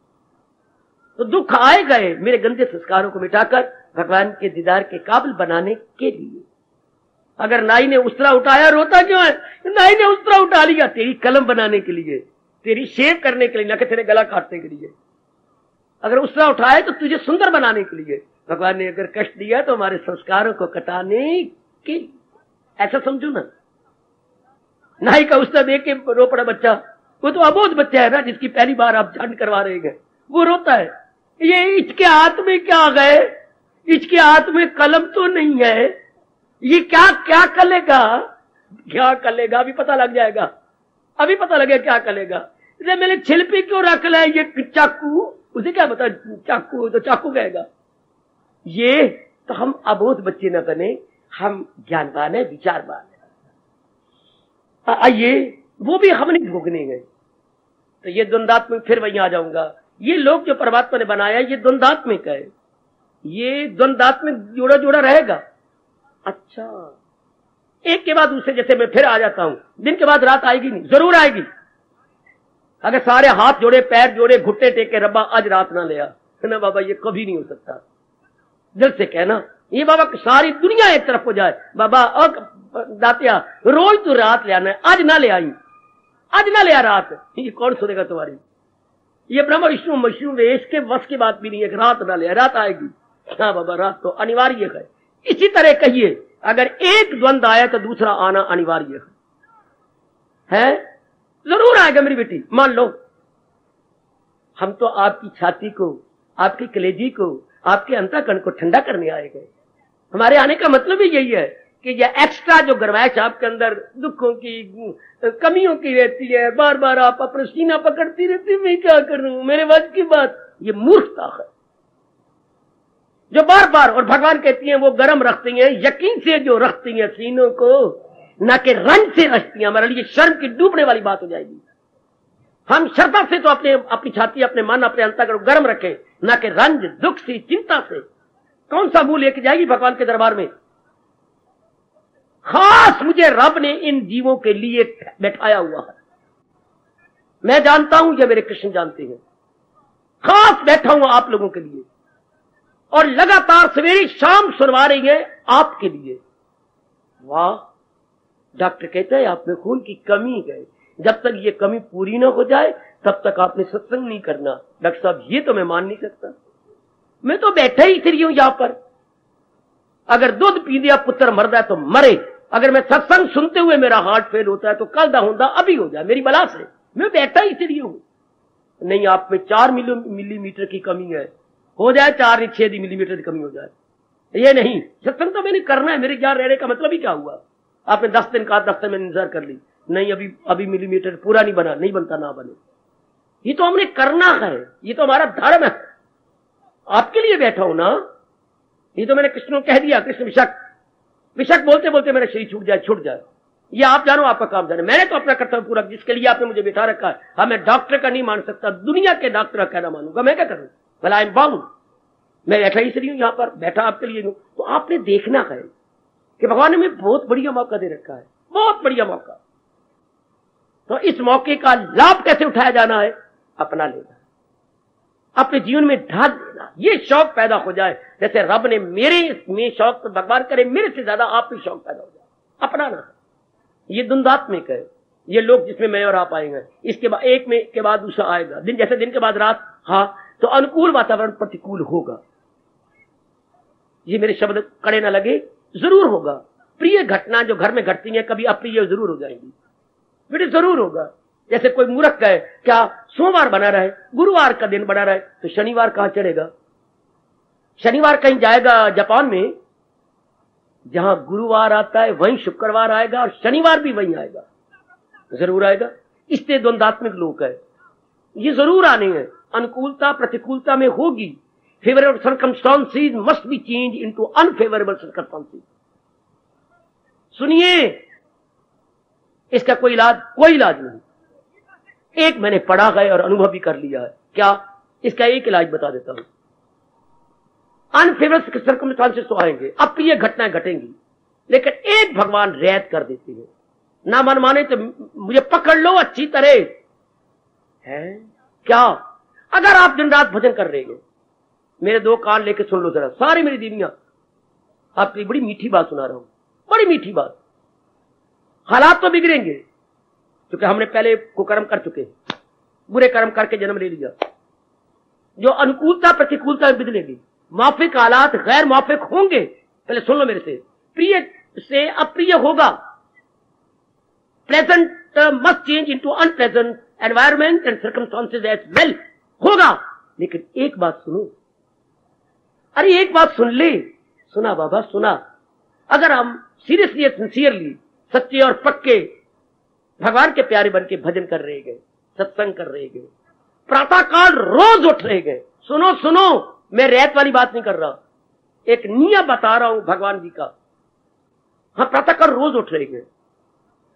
Speaker 1: तो दुख आए गए मेरे गंदे संस्कारों को मिटाकर भगवान के दीदार के काबिल बनाने के लिए। अगर नाई ने उस्तरा उठाया, रोता क्यों है? नाई ने उस्तरा उठा लिया तेरी कलम बनाने के लिए, तेरी शेव करने के लिए, ना कि तेरे गला काटने के लिए। अगर उस्तरा उठाया तो तुझे सुंदर बनाने के लिए, भगवान ने अगर कष्ट दिया तो हमारे संस्कारों को कटाने की, ऐसा समझो ना। नाई का उस्ता देख के रो पड़ा बच्चा, वो तो अबोध बच्चा है ना, जिसकी पहली बार आप झंड करवा रहे हैं, वो रोता है। ये इसके हाथ में क्या गए, इसके हाथ में कलम तो नहीं है, ये क्या क्या करेगा, क्या करेगा, अभी पता लग जाएगा, अभी पता लगेगा क्या करेगा। मैंने छिलपी क्यों रख लिया, ये चाकू, उसे क्या पता चाकू तो चाकू कहेगा। ये तो हम अबोध बच्चे न बने, हम ज्ञानवान है, विचारवान है। आइए, वो भी हम नहीं भोगने गए। तो ये द्वंदात्मिक, फिर वहीं आ जाऊंगा, ये लोग जो परमात्मा ने बनाया ये द्वंदात्मिक है, ये द्वंदात्मिक जोड़ा जोड़ा रहेगा। अच्छा, एक के बाद दूसरे, जैसे मैं फिर आ जाता हूं, दिन के बाद रात आएगी नहीं, जरूर आएगी। अगर सारे हाथ जोड़े, पैर जोड़े, घुट्टे टेके, रब्बा आज रात ना लिया ना बाबा, ये कभी नहीं हो सकता। दिल से कहना, ये बाबा सारी दुनिया एक तरफ हो जाए, बाबा दातिया रोज तो रात ले आना है, आज ना ले आई, आज ना ले आ रात, ये कौन सुनेगा तुम्हारी। ये ब्रह्म विष्णु मशरू वेश के वश की बात भी नहीं है कि रात ना ले आ, रात आएगी। हाँ बाबा, रात तो अनिवार्य है। इसी तरह कहिए, अगर एक द्वंद्व आया तो दूसरा आना अनिवार्य है, जरूर आएगा मेरी बेटी। मान लो हम तो आपकी छाती को, आपकी कलेजी को, आपके अंतःकरण को ठंडा करने आए गए। हमारे आने का मतलब ही यही है कि यह एक्स्ट्रा जो गरमाइश आपके अंदर दुखों की, कमियों की रहती है, बार बार आप अपना सीना पकड़ती रहती, मैं क्या करूं, मेरे वश की बात, ये मूर्खता है जो बार बार। और भगवान कहती हैं वो गर्म रखती हैं, यकीन से जो रखती हैं सीनों को, ना कि रंज से रखती हैं। हमारे लिए शर्म की डूबने वाली बात हो जाएगी। हम श्रद्धा से तो अपनी छाती, अपने मन, अपने अंतःकरण गर्म रखें, ना कि रंज, दुख से, चिंता से। कौन सा मुंह लेके जाएगी भगवान के दरबार में। खास मुझे रब ने इन जीवों के लिए बैठाया हुआ है, मैं जानता हूं, ये मेरे कृष्ण जानते हैं। खास बैठा हूं आप लोगों के लिए, और लगातार सवेरे शाम सुनवा रही है आपके लिए। वाह, डॉक्टर कहते हैं आप में खून की कमी है, जब तक ये कमी पूरी ना हो जाए तब तक आपने सत्संग नहीं करना। डॉक्टर साहब, ये तो मैं मान नहीं सकता, मैं तो बैठा ही फिर हूं यहां पर। अगर दूध पी दिया पुत्र मरदा है तो मरे, अगर मैं सत्संग सुनते हुए मेरा हार्ट फेल होता है तो कल दा होंदा अभी हो जाए, मेरी बला से। मैं बैठा ही इसलिए हूं। नहीं, आप में 4 मिलीमीटर की कमी है, हो जाए 4-6 मिलीमीटर की कमी हो जाए, ये नहीं। सत्संग तो मैंने करना है, मेरे ज्ञान रहने का मतलब ही क्या हुआ। आपने 10 दिन कहा, 10 दिन मैंने इंतजार कर ली, नहीं अभी मिलीमीटर पूरा नहीं बना, नहीं बनता ना बने। ये तो हमने करना है, ये तो हमारा धर्म है। आपके लिए बैठा हूं ना, ये तो मैंने कृष्ण को कह दिया, कृष्ण विषक बोलते बोलते मेरा शरीर छूट जाए, ये आप जानो, आपका काम जाने। मैंने तो अपना कर्तव्य पूरा, जिसके लिए आपने मुझे बैठा रखा है। हाँ, मैं डॉक्टर का नहीं मान सकता, दुनिया के डॉक्टर का कहना मानूंगा, मैं क्या करूं, भला आई एम बाउंड। मैं बैठा इसलिए हूं यहां पर, बैठा आपके लिए हूं। तो आपने देखना है कि भगवान ने हमें बहुत बढ़िया मौका दे रखा है, बहुत बढ़िया मौका। तो इस मौके का लाभ कैसे उठाया जाना है, अपना लेना, अपने जीवन में ढाल देना, ये शौक पैदा हो जाए। जैसे रब ने मेरे में शौक, तो भगवान करे मेरे से ज्यादा आप में शौक पैदा हो जाए, अपनाना। ये द्वंदात्मिक है, ये लोग जिसमें मैं और आप आएंगे, इसके बाद एक में के बाद दूसरा आएगा, दिन जैसे दिन के बाद रात। हाँ, तो अनुकूल वातावरण प्रतिकूल होगा। ये मेरे शब्द कड़े ना लगे, जरूर होगा। प्रिय घटना जो घर में घटती है कभी अप्रिय जरूर हो जाएंगी, बेटे जरूर होगा। जैसे कोई मूर्ख कहे क्या सोमवार बना रहे, गुरुवार का दिन बना रहे, तो शनिवार कहां चढ़ेगा। शनिवार कहीं जाएगा जापान में, जहां गुरुवार आता है वहीं शुक्रवार आएगा, और शनिवार भी वहीं आएगा, जरूर आएगा। इससे द्वंदात्मिक लोग है, ये जरूर आने हैं। अनुकूलता प्रतिकूलता में होगी। Favourable circumstances must be change into unfavourable circumstances. सुनिए, इसका कोई इलाज नहीं। एक मैंने पढ़ा है और अनुभव भी कर लिया है। क्या, इसका एक इलाज बता देता हूं। अनफेवरेबल सर्कमस्टांसेस तो आएंगे, अप्रिय घटनाएं घटेंगी, लेकिन एक भगवान रियायत कर देते हैं। ना मन माने तो मुझे पकड़ लो अच्छी तरह है। क्या, अगर आप दिन रात भजन कर रहे हैं, मेरे 2 कान लेके सुन लो जरा, सारी मेरी दीदियां, आपकी बड़ी मीठी बात सुना रहा हूं, बड़ी मीठी बात। हालात तो बिगड़ेंगे क्योंकि हमने पहले कुकर्म कर चुके हैं, बुरे कर्म करके जन्म ले लिया। जो अनुकूलता प्रतिकूलता बदलेगी, मौफिक हालात गैर मौफिक होंगे। पहले सुन लो मेरे से, प्रिय से अप्रिय होगा। Pleasant must change into unpleasant environment and circumstances as well, होगा। लेकिन एक बात सुनो, अरे एक बात सुन ले। सुना बाबा सुना। अगर हम सीरियसली सिंसियरली सच्चे और पक्के भगवान के प्यारे बन के भजन कर रहे गए, सत्संग कर रहे गए, प्रातःकाल रोज उठ रहे गए। सुनो सुनो, मैं रैत वाली बात नहीं कर रहा, एक नियम बता रहा हूं भगवान जी का। हम प्रातःकाल रोज उठ रहे गए,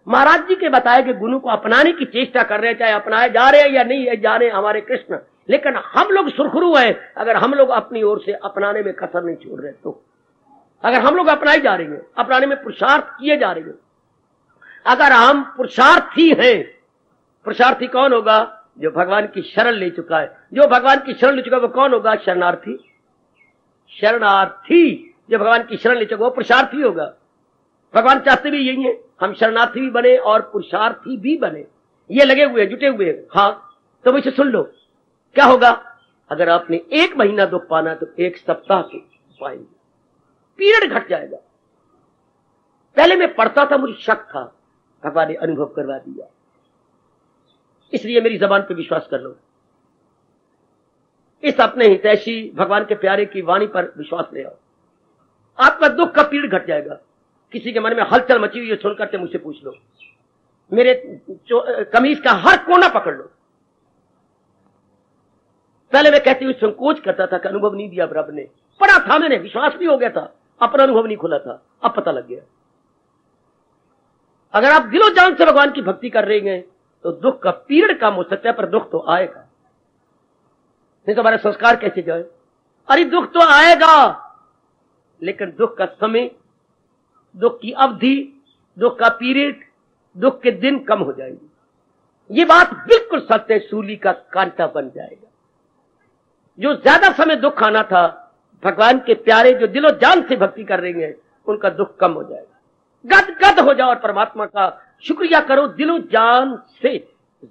Speaker 1: महाराज जी के बताए गए गुणों को अपनाने की चेष्टा कर रहे हैं, चाहे अपनाए जा रहे हैं या नहीं जा रहे हमारे कृष्ण। लेकिन हम लोग सुरखरू हैं अगर हम लोग अपनी ओर से अपनाने में कसर नहीं छोड़ रहे। तो अगर हम लोग अपनाए जा रहे हैं, अपनाने में पुरुषार्थ किए जा रहे हैं, अगर हम पुरुषार्थी हैं, पुरुषार्थी कौन होगा? जो भगवान की शरण ले चुका है। जो भगवान की शरण ले चुका है वो कौन होगा? शरणार्थी। शरणार्थी जो भगवान की शरण ले चुका वो पुरुषार्थी होगा। भगवान चाहते भी यही है, हम शरणार्थी भी बने और पुरुषार्थी भी बने। ये लगे हुए जुटे हुए। हाँ, तो मुझे सुन लो, क्या होगा? अगर आपने 1 महीना दुख पाना तो 1 सप्ताह के पाएंगे, पीरियड घट जाएगा। पहले मैं पढ़ता था, मुझे शक था, भगवान ने अनुभव करवा दिया। इसलिए मेरी जबान पे विश्वास कर लो। इस अपने हितैषी भगवान के प्यारे की वाणी पर विश्वास ले आओ, आपका दुख का पीरियड घट जाएगा। किसी के मन में हलचल मची हुई है सुनकर के मुझसे पूछ लो, मेरे कमीज का हर कोना पकड़ लो। पहले मैं कहती हुई संकोच करता था कि अनुभव नहीं दिया रब ने। पढ़ा था मैंने, विश्वास भी हो गया था, अपना अनुभव नहीं खुला था। अब पता लग गया। अगर आप दिलो जान से भगवान की भक्ति कर रहे हैं तो दुख का पीरियड कम हो सकता है, पर दुख तो आएगा। नहीं तो हमारा संस्कार कैसे जाए? अरे दुख तो आएगा, लेकिन दुख का समय, दुख की अवधि, दुख का पीरियड, दुख के दिन कम हो जाएंगे। ये बात बिल्कुल सत्य है, सूली का कांटा बन जाएगा। जो ज्यादा समय दुख आना था, भगवान के प्यारे जो दिलो जान से भक्ति कर रहे हैं उनका दुख कम हो जाएगा। गद गद हो जाओ और परमात्मा का शुक्रिया करो दिलो जान से।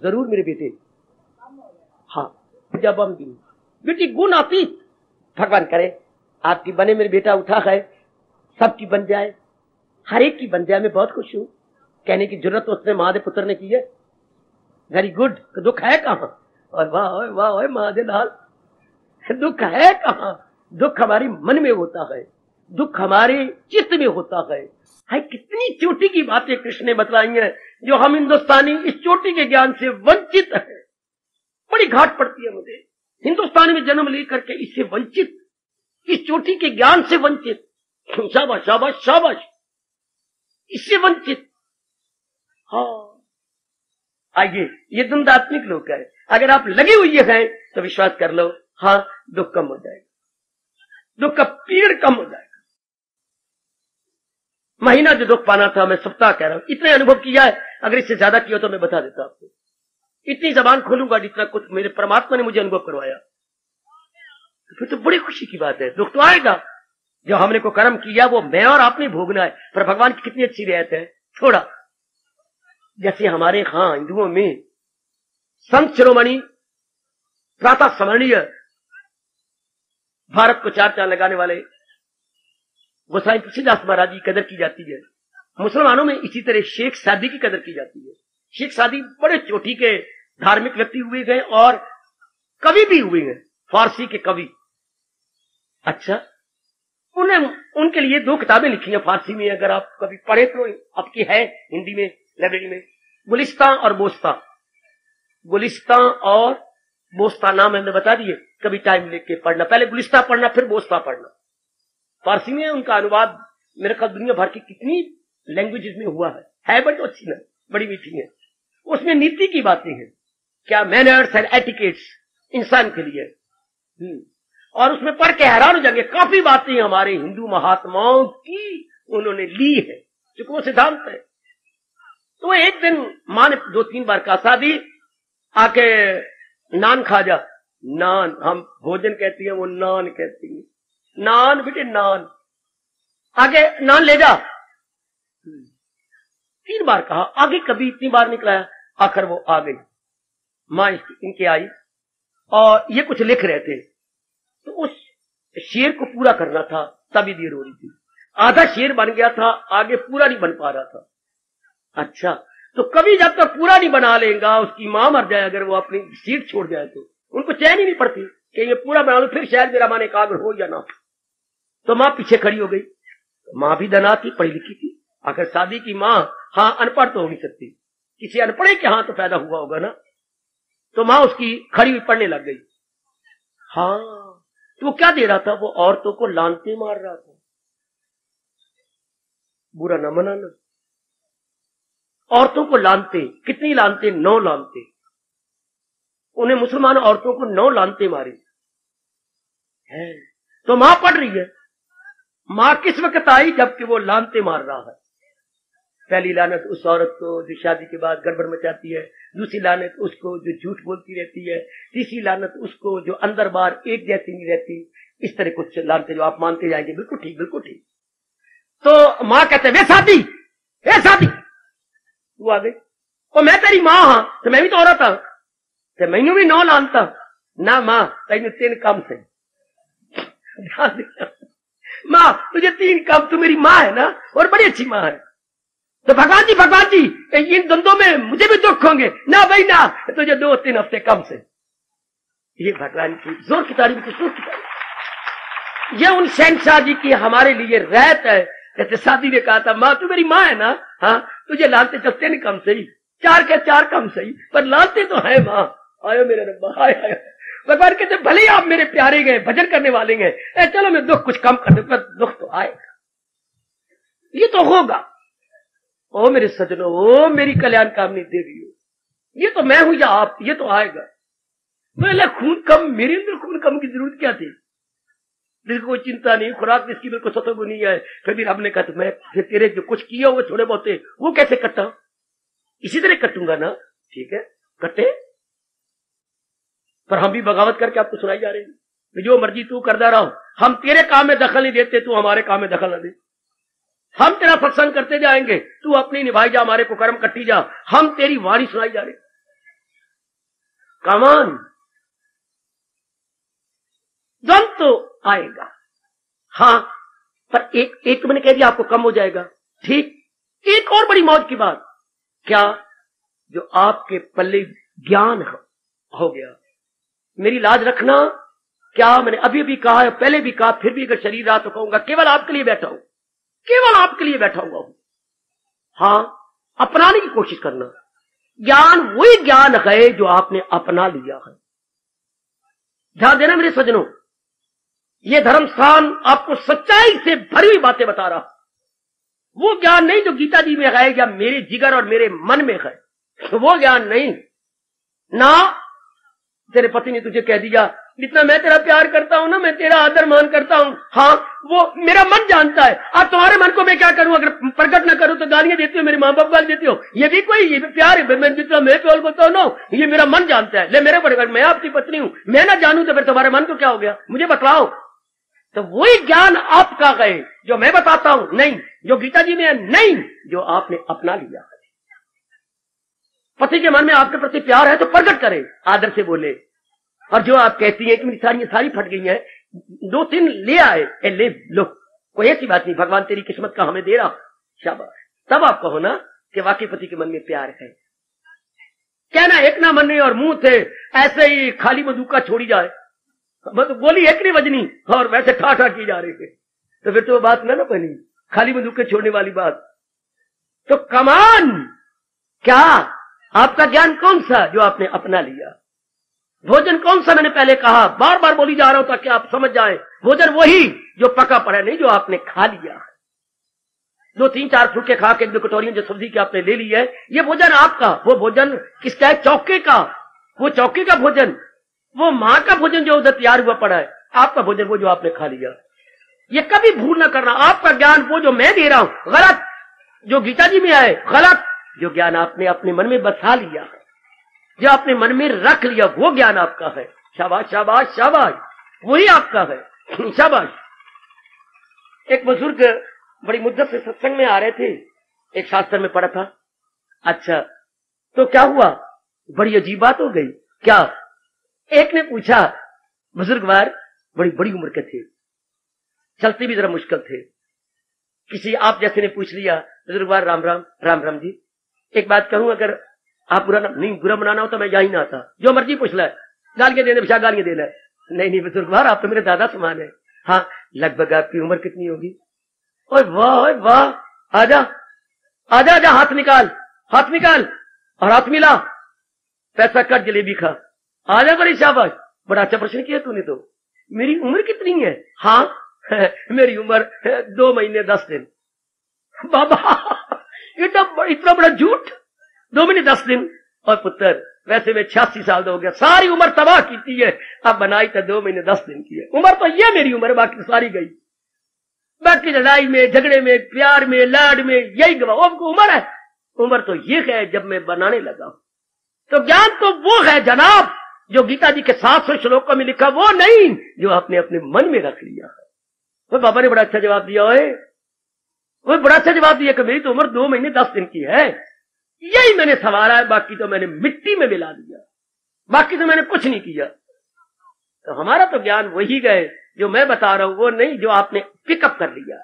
Speaker 1: जरूर मेरे बेटे, हाँ, जब हम बेटी गुण आती, भगवान करे आपकी बने मेरे बेटा उठा है, सबकी बन जाए, हर एक की बन जाए। मैं बहुत खुश हूं। कहने की जरूरत उसने महादेव पुत्र ने की है। Very good. दुख है कहां? और वाह वाह महादेव लाल, दुख है कहां? दुख हमारी मन में होता है, दुख हमारे चित्त में होता है। हाय, कितनी चोटी की बातें कृष्ण ने बताई हैं, जो हम हिंदुस्तानी इस चोटी के ज्ञान से वंचित है। बड़ी घाट पड़ती है मुझे, हिंदुस्तान में जन्म लेकर के इससे वंचित, इस चोटी के ज्ञान से वंचित। शाबाश शाबाश शाबाश, इससे वंचित। हाँ, आइए, ये द्वंदात्मिक लोग है। अगर आप लगे हुए हैं तो विश्वास कर लो, हाँ, दुख कम हो जाएगा, दुख का पीरियड कम हो जाएगा। महीना जो दुख पाना था, मैं सप्ताह कह रहा हूं, इतने अनुभव किया है। अगर इससे ज्यादा किया तो मैं बता देता आपको। इतनी जबान खोलूंगा जितना कुछ मेरे परमात्मा ने मुझे अनुभव करवाया। तो फिर तो बड़ी खुशी की बात है। दुख तो आएगा, जो हमने को कर्म किया वो मैं और आपने भोगना है। पर भगवान की कितनी अच्छी रियायत है। थोड़ा जैसे हमारे हिंदुओं में संत शिरोमणि प्रातः स्मरणीय भारत को 4 चांद लगाने वाले गोसाई तुलसीदास महाराज की कदर की जाती है। मुसलमानों में इसी तरह शेख सादी की कदर की जाती है। शेख सादी बड़े चोटी के धार्मिक व्यक्ति हुए गए और कवि भी हुए हैं, फारसी के कवि। अच्छा, उनके लिए 2 किताबें लिखी हैं फारसी में, अगर आप कभी पढ़े तो आपकी है हिंदी में लाइब्रेरी में, गुलिस्तां और बोस्ता। गुलिस्तां और बोस्ता नाम मैंने बता दिए, कभी टाइम लेके पढ़ना, पहले गुलिस्तां पढ़ना फिर बोस्ता पढ़ना। फारसी में उनका अनुवाद मेरे ख्याल दुनिया भर की कितनी लैंग्वेजेस में हुआ है बड़ी अच्छी ना, बड़ी मीठी है। उसमें नीति की बातें हैं, क्या मैनर्स एंड एटिकेट्स इंसान के लिए। और उसमें पढ़ के हैरान हो जाएंगे, काफी बातें हमारे हिंदू महात्माओं की उन्होंने ली है, क्योंकि वो सिद्धांत है। तो एक दिन मां ने 2-3 बार कहा, शादी आके नान खा जा। नान हम भोजन कहती है, वो नान कहती है। नान बेटे नान, आगे नान ले जा। 3 बार कहा, आगे कभी इतनी बार निकलाया। आखिर वो आ गई, मां इनके आई और ये कुछ लिख रहे थे। तो उस शेर को पूरा करना था, तभी देर हो रही थी। आधा शेर बन गया था, आगे पूरा नहीं बन पा रहा था। अच्छा, तो कभी जब तक पूरा नहीं बना लेगा, उसकी मां मर जाए, अगर वो अपनी सीट छोड़ जाए तो उनको चैन ही नहीं पड़ती कि ये पूरा बना लो, फिर शायद मेरा माने कागज हो या ना। तो मां पीछे खड़ी हो गई। मां भी दना थी, पढ़ी लिखी थी, आखिर शादी की मां, हाँ अनपढ़ तो हो नहीं सकती, किसी अनपढ़े के हाथ तो पैदा हुआ होगा ना। तो मां उसकी खड़ी हुई पढ़ने लग गई। हाँ, तो वो क्या दे रहा था, वो औरतों को लानते मार रहा था। बुरा न मनाना, औरतों को लानते, कितनी लानते, 9 लानते। उन्हें मुसलमान औरतों को 9 लानते मारे है। तो मां पढ़ रही है। मां किस वक्त आई, जबकि वो लानते मार रहा है। पहली लानत उस औरत को जो शादी के बाद गड़बड़ मचाती है, दूसरी लानत उसको जो झूठ बोलती रहती है, तीसरी लानत उसको जो अंदर बाहर एक जैसी नहीं रहती। इस तरह कुछ लानते जो आप मानते जाएंगे, बिल्कुल ठीक, बिल्कुल ठीक। तो मां कहते वे शादी, वे शादी, तू आ गई, और मैं तेरी मां हाँ, तो मैं भी तो औरत हूं, तो मैनू भी 9 लानता ना। मां तेन 3 कम से मां, तुझे 3 कम, तू मेरी मां है ना, और बड़ी अच्छी मां है। तो भगवान जी इन द्वंद्वों में मुझे भी दुख होंगे ना भाई ना, तुझे 2-3 हफ्ते कम से। ये भगवान की जोर की तारीफ, जोर की तारीफ। ये उन शहनशाह जी की हमारे लिए रहत है। जैसे शादी ने कहा था, मां तू मेरी मां है ना, हाँ तुझे लालते चलते नहीं कम सही, 4 के 4 कम सही, पर लालते तो है मां। आयो मेरे रब्बा, आयो आयो। भगवान कहते भले ही आप मेरे प्यारे गए, भजन करने वाले गए, चलो मैं दुख कुछ कम कर दूं, पर दुख तो आएगा, ये तो होगा। ओ मेरे सजनों, ओ मेरी कल्याण कामनी देवी हो, ये तो मैं हूं या आप, ये तो आएगा। बोले खून कम, मेरे अंदर खून कम की जरूरत क्या थी, दिल को कोई चिंता नहीं, खुराक इसकी बिल्कुल सतोगुनी है। कभी रब ने कहा तो मैं फिर तेरे जो कुछ किया वो थोड़े बहुत वो कैसे कटा, इसी तरह कटूंगा ना, ठीक है कटे। पर हम भी बगावत करके आपको सुनाई जा रहे हैं, जो मर्जी तू करता रहो, हम तेरे काम में दखल नहीं देते, तू हमारे काम में दखल न दे। हम तेरा सत्संग करते जाएंगे, तू अपनी निभाई जा, हमारे को कर्म कट्टी जा, हम तेरी वाणी सुनाई जा रहे। कमान द्वंद तो आएगा, हाँ, पर एक तो मैंने कह दिया आपको कम हो जाएगा, ठीक। एक और बड़ी मौज की बात, क्या, जो आपके पल्ले ज्ञान हो गया, मेरी लाज रखना। क्या मैंने अभी भी कहा है, पहले भी कहा, फिर भी अगर शरीर रहा तो कहूंगा, केवल आपके लिए बैठा हूं, केवल आपके लिए बैठा हुआ हूं। हाँ, अपनाने की कोशिश करना। ज्ञान वही ज्ञान है जो आपने अपना लिया है। ध्यान देना मेरे सज्जनों, ये धर्म स्थान आपको सच्चाई से भरी हुई बातें बता रहा, वो ज्ञान नहीं जो गीता जी में है या मेरे जिगर और मेरे मन में है, तो वो ज्ञान नहीं ना। तेरे पति ने तुझे कह दिया, जितना मैं तेरा प्यार करता हूं ना, मैं तेरा आदर मान करता हूं, हाँ वो मेरा मन जानता है। अब तुम्हारे मन को मैं क्या करूं, अगर प्रकट ना करूं तो गालियां देती हो, मेरे मां बाप गाली देती हो, ये भी कोई ये भी प्यार है। मैं जितना मैं प्यार करता हूं ना, ये मेरा मन जानता है। ले मेरे पर, मैं आपकी पत्नी हूं, मैं ना जानूं तो फिर तुम्हारे मन को क्या हो गया, मुझे बताओ। तो वही ज्ञान आपका है जो मैं बताता हूं, नहीं जो गीता जी में है, नहीं जो आपने अपना लिया है। पति के मन में आपके प्रति प्यार है तो प्रकट करे, आदर से बोले। और जो आप कहती है कि मेरी सारी फट गई है, 2-3 ले आए, ले लो, कोई ऐसी बात नहीं, भगवान तेरी किस्मत का हमें दे रहा, शाबाश। तब आप कहो ना कि वाकई पति के मन में प्यार है। कहना एक ना मन और मुंह थे ऐसे ही खाली बंदूका छोड़ी जाए, मतलब गोली एक नहीं बजनी और वैसे ठाठा की जा रही थे, तो फिर तो बात ना बनी, खाली बंदूके छोड़ने वाली बात। तो कमान क्या, आपका ज्ञान कौन सा जो आपने अपना लिया, भोजन कौन सा, मैंने पहले कहा, बार बार बोली जा रहा हूं ताकि आप समझ जाएं, भोजन वही जो पका पड़ा, नहीं जो आपने खा लिया। 2-3-4 फुलके खा के 1-2 कटोरियों जो सब्जी की आपने ले ली है, ये भोजन आपका। वो भोजन किसका है, चौके का, वो चौके का भोजन, वो मां का भोजन जो उधर तैयार हुआ पड़ा है, आपका भोजन वो जो आपने खा लिया। ये कभी भूल ना करना, आपका ज्ञान वो जो मैं दे रहा हूं गलत, जो गीता जी में आए गलत, जो ज्ञान आपने अपने मन में बसा लिया, जो आपने मन में रख लिया, वो ज्ञान आपका है। शाबाश शाबाश शाबाश, वही आपका है, शाबाश। एक बुजुर्ग बड़ी मुद्दत से सत्संग में आ रहे थे, एक शास्त्र में पढ़ा था। अच्छा, तो क्या हुआ, बड़ी अजीब बात हो गई। क्या, एक ने पूछा, बुजुर्गवार बड़ी बड़ी उम्र के थे, चलते भी जरा मुश्किल थे। किसी आप जैसे ने पूछ लिया, बुजुर्गवार राम राम, राम राम जी, एक बात कहूं, अगर आप बुरा नहीं बुरा बनाना हो तो मैं यही ना आता, जो मर्जी पूछ ले, गालियां देने विशा गालियां दे ले। नहीं बुजुर्गवार, आप तो मेरे दादा समान है। हाँ, लगभग आपकी उम्र कितनी होगी? ओए वाह, आजा आजा आजा, हाथ निकाल और हाथ मिला, पैसा कट, जलेबी खा, आजा, बड़ी शाबाश, बड़ा अच्छा प्रश्न किया तूने तो। मेरी उम्र कितनी है? हाँ मेरी उम्र 2 महीने 10 दिन। बाबा इतना बड़ा झूठ, 2 महीने 10 दिन। और पुत्र, वैसे मैं 86 साल का हो गया, सारी उम्र तबाह की है, अब बनाई तो 2 महीने 10 दिन की है। उम्र तो ये मेरी उम्र, बाकी सारी गई। बाकी लड़ाई में, झगड़े में, प्यार में, लाड में यही गवा। आपको उम्र है? उम्र तो ये है जब मैं बनाने लगा। तो ज्ञान तो वो है जनाब जो गीता जी के 700 श्लोकों में लिखा, वो नहीं जो आपने अपने मन में रख लिया है। तो बाबा ने बड़ा अच्छा जवाब दिया है, वो बड़ा अच्छा जवाब दिया कि मेरी तो उम्र 2 महीने 10 दिन की है, यही मैंने संवारा है, बाकी तो मैंने मिट्टी में मिला दिया, बाकी तो मैंने कुछ नहीं किया। तो हमारा तो ज्ञान वही गए जो मैं बता रहा हूं, वो नहीं जो आपने पिकअप कर लिया,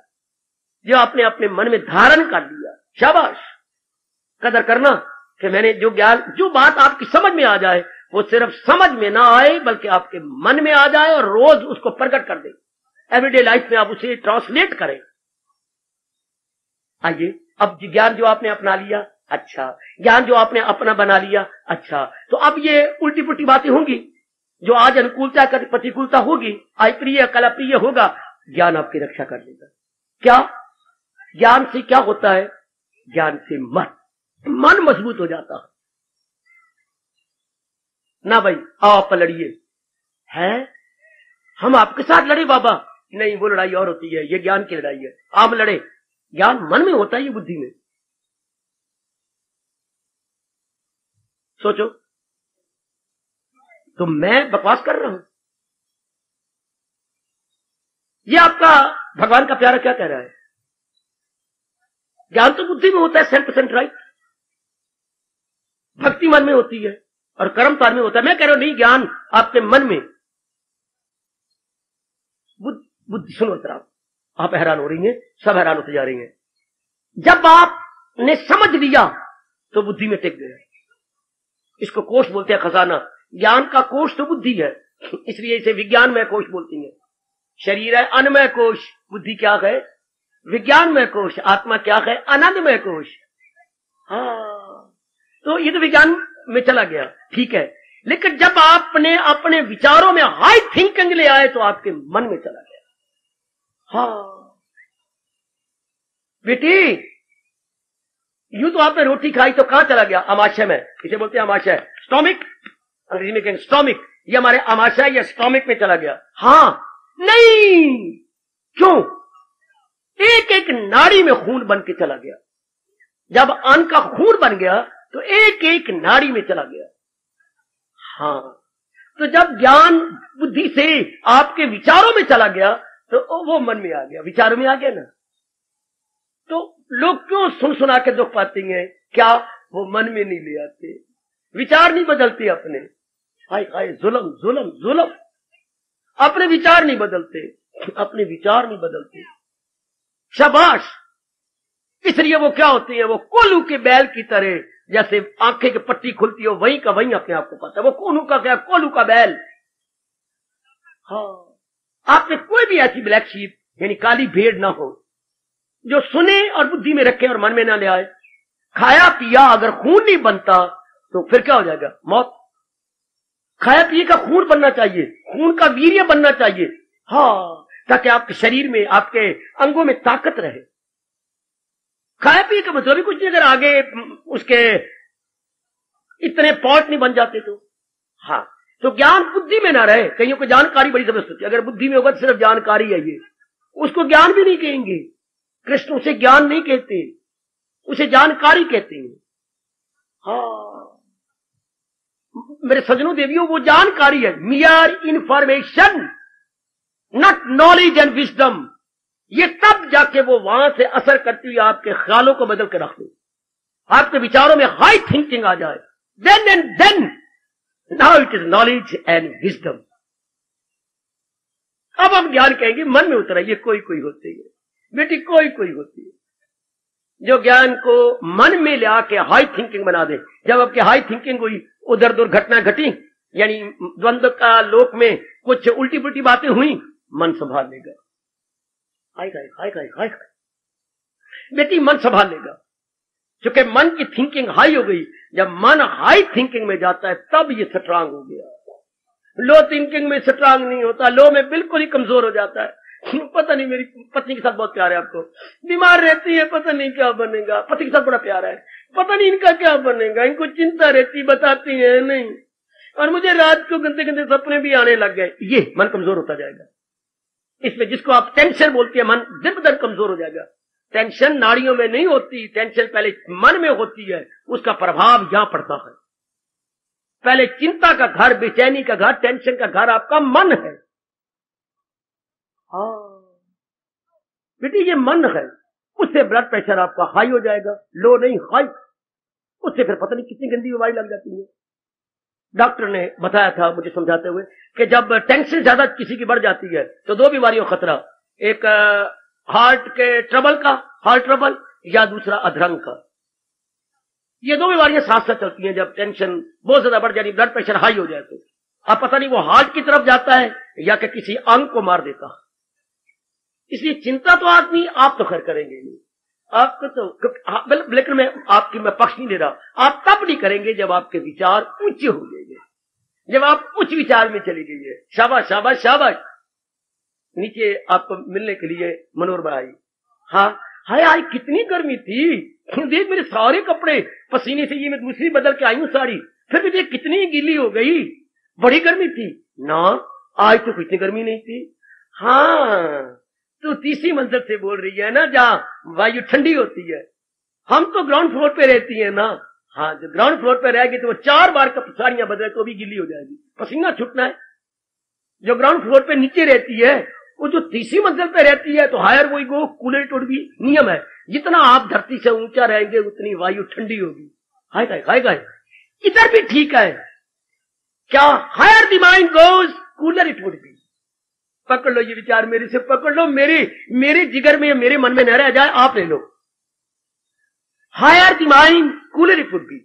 Speaker 1: जो आपने अपने मन में धारण कर लिया। शाबाश, कदर करना कि मैंने जो ज्ञान, जो बात आपकी समझ में आ जाए, वो सिर्फ समझ में ना आए बल्कि आपके मन में आ जाए और रोज उसको प्रकट कर दे, एवरीडे लाइफ में आप उसे ट्रांसलेट करें। आइए, अब ज्ञान जो आपने अपना लिया, अच्छा, ज्ञान जो आपने अपना बना लिया, अच्छा, तो अब ये उल्टी पुल्टी बातें होंगी, जो आज अनुकूलता कर प्रतिकूलता होगी, आज प्रिय कल अप्रिय होगा, ज्ञान आपकी रक्षा कर देगा। क्या ज्ञान से क्या होता है? ज्ञान से मन मजबूत हो जाता है ना। भाई आओ आप लड़िए, है हम आपके साथ लड़े बाबा? नहीं, वो लड़ाई और होती है, ये ज्ञान की लड़ाई है। आप लड़े, ज्ञान मन में होता है, ये बुद्धि में। सोचो, तो मैं बकवास कर रहा हूं? ये आपका भगवान का प्यारा क्या कह रहा है? ज्ञान तो बुद्धि में होता है, 100% राइट। भक्ति मन में होती है और कर्म तार में होता है। मैं कह रहा हूं नहीं, ज्ञान आपके मन में। बुद्धि, सुनो जरा, आप हैरान हो रही हैं, सब हैरान होते जा रही हैं। जब आपने समझ लिया तो बुद्धि में टिक गया। इसको कोश बोलते हैं, खजाना। ज्ञान का कोश तो बुद्धि है, इसलिए इसे विज्ञानमय कोश बोलती है। शरीर है अन्नमय कोश, बुद्धि क्या है? विज्ञानमय कोश। आत्मा क्या है? आनंदमय कोश। हाँ, तो ये तो विज्ञान में चला गया, ठीक है। लेकिन जब आपने अपने विचारों में हाई थिंकिंग ले आए तो आपके मन में चला गया। हाँ बेटी, यूं तो आपने रोटी खाई तो कहां चला गया? आमाशय में, इसे बोलते हैं आमाशय, स्टोमिक, अंग्रेजी में कहेंगे स्टोमिक। ये हमारे आमाशय या स्टोमिक में चला गया। हाँ, नहीं, क्यों? एक एक नाड़ी में खून बन के चला गया। जब अन्न का खून बन गया तो एक एक नाड़ी में चला गया। हाँ, तो जब ज्ञान बुद्धि से आपके विचारों में चला गया तो वो मन में आ गया, विचारों में आ गया ना। तो लोग क्यों सुन सुना के दुख पाते हैं? क्या वो मन में नहीं ले आते, विचार नहीं बदलते अपने। हाय हाय, जुल्म जुल्म जुल्म, अपने विचार नहीं बदलते, अपने विचार नहीं बदलते। शाबाश, इसलिए वो क्या होती है? वो कोल्हू के बैल की तरह, जैसे आंखें की पट्टी खुलती हो वहीं का वहीं अपने आप को पाता है। वो कोल्हू का क्या? कोल्हू का बैल। हाँ, आपने कोई भी ऐसी ब्लैक शीप यानी काली भेड़ ना हो जो सुने और बुद्धि में रखे और मन में ना ले आए। खाया पिया अगर खून नहीं बनता तो फिर क्या हो जाएगा? मौत। खाया पिए का खून बनना चाहिए, खून का वीर्य बनना चाहिए। हाँ, ताकि आपके शरीर में, आपके अंगों में ताकत रहे। खाया पिए का मतलब भी कुछ नहीं, अगर आगे उसके इतने पॉट नहीं बन जाते तो। हाँ, तो ज्ञान बुद्धि में ना रहे। कईयों को जानकारी बड़ी जबरदस्त होती है, अगर बुद्धि में होगा तो सिर्फ जानकारी है, ये उसको ज्ञान भी नहीं कहेंगे। कृष्ण उसे ज्ञान नहीं कहते, उसे जानकारी कहते हैं। हाँ मेरे सज्जनों देवियों, वो जानकारी है, मियर information, not knowledge and wisdom. ये तब जाके वो वहां से असर करती हुई आपके ख्यालों को बदल के रख दे, आपके विचारों में हाई थिंकिंग आ जाए। Then and then now it is knowledge and wisdom. अब हम ज्ञान कहेंगे मन में उतर आइए, कोई कोई होती है बेटी, कोई कोई होती है जो ज्ञान को मन में ले आके हाई थिंकिंग बना दे। जब आपकी हाई थिंकिंग हुई, उधर दुर्घटना घटी, यानी द्वंद्व का लोक में कुछ उल्टी पुल्टी बातें हुई, मन संभाल लेगा। हाय हाय हाय हाय हाय बेटी, मन संभाल लेगा, क्योंकि मन की थिंकिंग हाई हो गई। जब मन हाई थिंकिंग में जाता है तब ये स्ट्रांग हो गया। लो थिंकिंग में स्ट्रांग नहीं होता, लो में बिल्कुल ही कमजोर हो जाता है। पता नहीं, मेरी पत्नी के साथ बहुत प्यार है आपको, बीमार रहती है, पता नहीं क्या बनेगा। पति के साथ बड़ा प्यार है, पता नहीं इनका क्या बनेगा, इनको चिंता रहती, बताती है नहीं, और मुझे रात को गंदे गंदे सपने भी आने लग गए। ये मन कमजोर होता जाएगा। इसमें जिसको आप टेंशन बोलती है, मन दिन ब दिन कमजोर हो जाएगा। टेंशन नाड़ियों में नहीं होती, टेंशन पहले मन में होती है, उसका प्रभाव यहां पड़ता है। पहले चिंता का घर, बेचैनी का घर, टेंशन का घर आपका मन है। हाँ बेटी, ये मन है, उससे ब्लड प्रेशर आपका हाई हो जाएगा, लो नहीं हाई। उससे फिर पता नहीं कितनी गंदी बीमारी लग जाती है। डॉक्टर ने बताया था मुझे समझाते हुए कि जब टेंशन ज्यादा किसी की बढ़ जाती है तो दो बीमारियों का खतरा, एक हार्ट के ट्रबल का, हार्ट ट्रबल, या दूसरा अधरंग का। ये दो बीमारियां साथ साथ चलती हैं। जब टेंशन बहुत ज्यादा बढ़ जाए, ब्लड प्रेशर हाई हो जाए, तो अब पता नहीं वो हार्ट की तरफ जाता है या कि किसी अंग को मार देता है। इसलिए चिंता तो आदमी आप तो खैर करेंगे नहीं, आपको तो, लेकिन मैं पक्ष नहीं ले रहा, आप तब नहीं करेंगे जब आपके विचार ऊंचे हो जाएंगे, जब आप उच्च विचार में चली गई है। शाबाश शाबाश शाबाश। नीचे आपको मिलने के लिए मनोरमा आई। हाँ हाय हाय, कितनी गर्मी थी, देख मेरे सारे कपड़े पसीने से, ये मैं दूसरी बदल के आई हूं साड़ी, फिर भी देख कितनी गीली हो गई, बड़ी गर्मी थी ना। आज तो इतनी गर्मी नहीं थी। हाँ तो तीसरी मंजिल से बोल रही है ना, जहां वायु ठंडी होती है। हम तो ग्राउंड फ्लोर पे रहती है ना। हाँ, जो ग्राउंड फ्लोर पे रहेगी तो वो 4 बार साड़ियां बदले तो भी गीली हो जाएगी, पसीना छूटना है। जो ग्राउंड फ्लोर पे नीचे रहती है, वो जो तीसरी मंजिल पे रहती है, तो हायर वो गो कूलर टूट भी नियम है, जितना आप धरती से ऊंचा रहेंगे उतनी वायु ठंडी होगी। हाय गाय हाय गाय, इधर भी ठीक है क्या, higher the mind goes cooler it would be. पकड़ लो ये विचार, मेरे से पकड़ लो, मेरे जिगर में, मेरे मन में न रह जाए, आप ले लो। Higher the mind cooler it would be.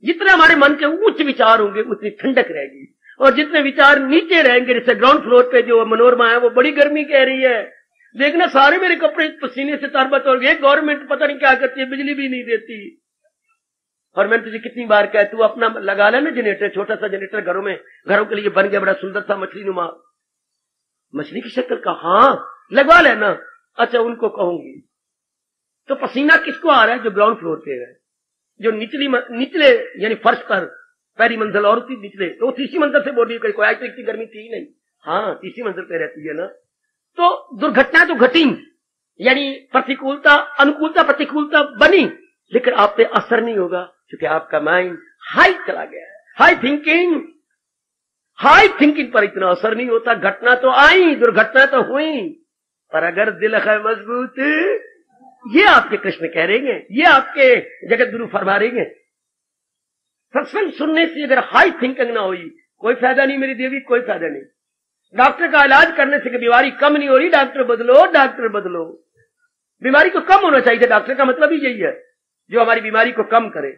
Speaker 1: जितने हमारे मन के उच्च विचार होंगे उतनी ठंडक रहेगी, और जितने विचार नीचे रहेंगे, जैसे ग्राउंड फ्लोर पे जो मनोरमा है वो बड़ी गर्मी कह रही है, देखना सारे मेरे कपड़े पसीने से तरबत हो गए, गवर्नमेंट पता नहीं क्या करती है, बिजली भी नहीं देती। और मैंने तुझे कितनी बार कहा, तू अपना लगा लेना जनरेटर, छोटा सा जनरेटर घरों के लिए बन गया, बड़ा सुंदर सा मछली नुमा, मछली की शक्ल का, हाँ लगवा लेना। अच्छा उनको कहूंगी। तो पसीना किसको आ रहा है, जो ग्राउंड फ्लोर पे है, जो निचले यानी फर्श पर पहली मंजिल और निचले, तो तीसरी मंजिल से बोल रही है, कोई आज तो इतनी गर्मी थी नहीं। हाँ तीसरी मंजिल पे रहती है ना। तो दुर्घटना तो घटी, यानी प्रतिकूलता अनुकूलता प्रतिकूलता बनी, लेकिन आप पे असर नहीं होगा, क्योंकि आपका माइंड हाई चला गया है। हाई थिंकिंग पर इतना असर नहीं होता। घटना तो आई, दुर्घटना तो हुई, पर अगर दिल है मजबूत, ये आपके कृष्ण कह रहे हैं, ये आपके जगत गुरु फरमा रहे हैं। सत्संग सुनने से अगर हाई थिंकिंग ना हुई, कोई फायदा नहीं मेरी देवी, कोई फायदा नहीं। डॉक्टर का इलाज करने से बीमारी कम नहीं हो रही, डॉक्टर बदलो, डॉक्टर बदलो। बीमारी को कम होना चाहिए, डॉक्टर का मतलब ही यही है, जो हमारी बीमारी को कम करे।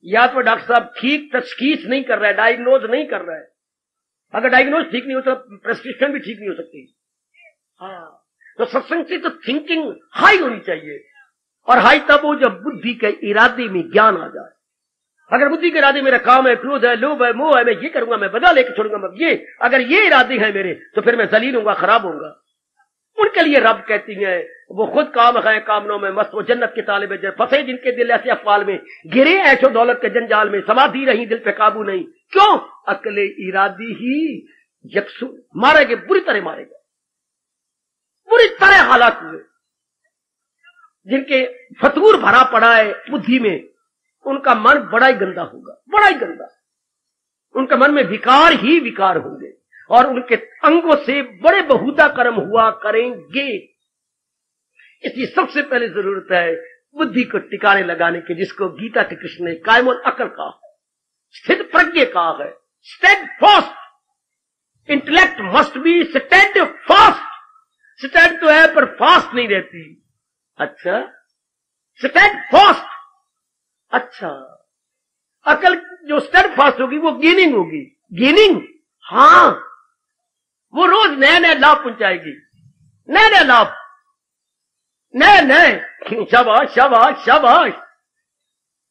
Speaker 1: या तो डॉक्टर साहब ठीक तशखीस नहीं कर रहा है, डायग्नोज नहीं कर रहा है। अगर डायग्नोज ठीक नहीं हो तो प्रेस्क्रिप्शन भी ठीक नहीं हो सकती। हाँ, तो सत्संग से तो थिंकिंग हाई होनी चाहिए, और हाई तब हो जब बुद्धि के इरादे में ज्ञान आ जाए। अगर बुद्धि के इरादे मेरा काम है, क्रोध है, लोभ है, मोह है, मैं ये करूंगा, मैं बदला लेके छोड़ूंगा, मैं ये, अगर ये इरादे हैं मेरे, तो फिर मैं जलील होऊंगा, खराब होऊंगा। उनके लिए रब कहती है, वो खुद काम है कामनों में मस्त, वो जन्नत के तालिब है, फंसे जिनके दिल ऐसे अफवाल में, गिरे ऐशो दौलत के जंजाल में, समाधि रही दिल पे काबू नहीं। क्यों? अकले इरादी ही यकसू मारेगे, बुरी तरह मारेगा, बुरी तरह हालात हुए। जिनके फतूर भरा पड़ा है बुद्धि में, उनका मन बड़ा ही गंदा होगा, बड़ा ही गंदा। उनके मन में विकार ही विकार होंगे, और उनके अंगों से बड़े बहुधा कर्म हुआ करेंगे। इसलिए सबसे पहले जरूरत है बुद्धि को टिकाने लगाने की, जिसको गीता के कृष्ण ने कायमुल अकल कहा, स्थित प्रज्ञ कहा है, steadfast intellect must be stand fast. Stand तो है पर फास्ट नहीं रहती। अच्छा, स्टैंड फास्ट। अच्छा, अकल जो स्टैंड फास्ट होगी वो गेनिंग होगी। गेनिंग, हां, वो रोज नए नए लाभ पहुंचाएगी, नए नए लाभ, नए नए। शाबाश शाबाश शाबाश।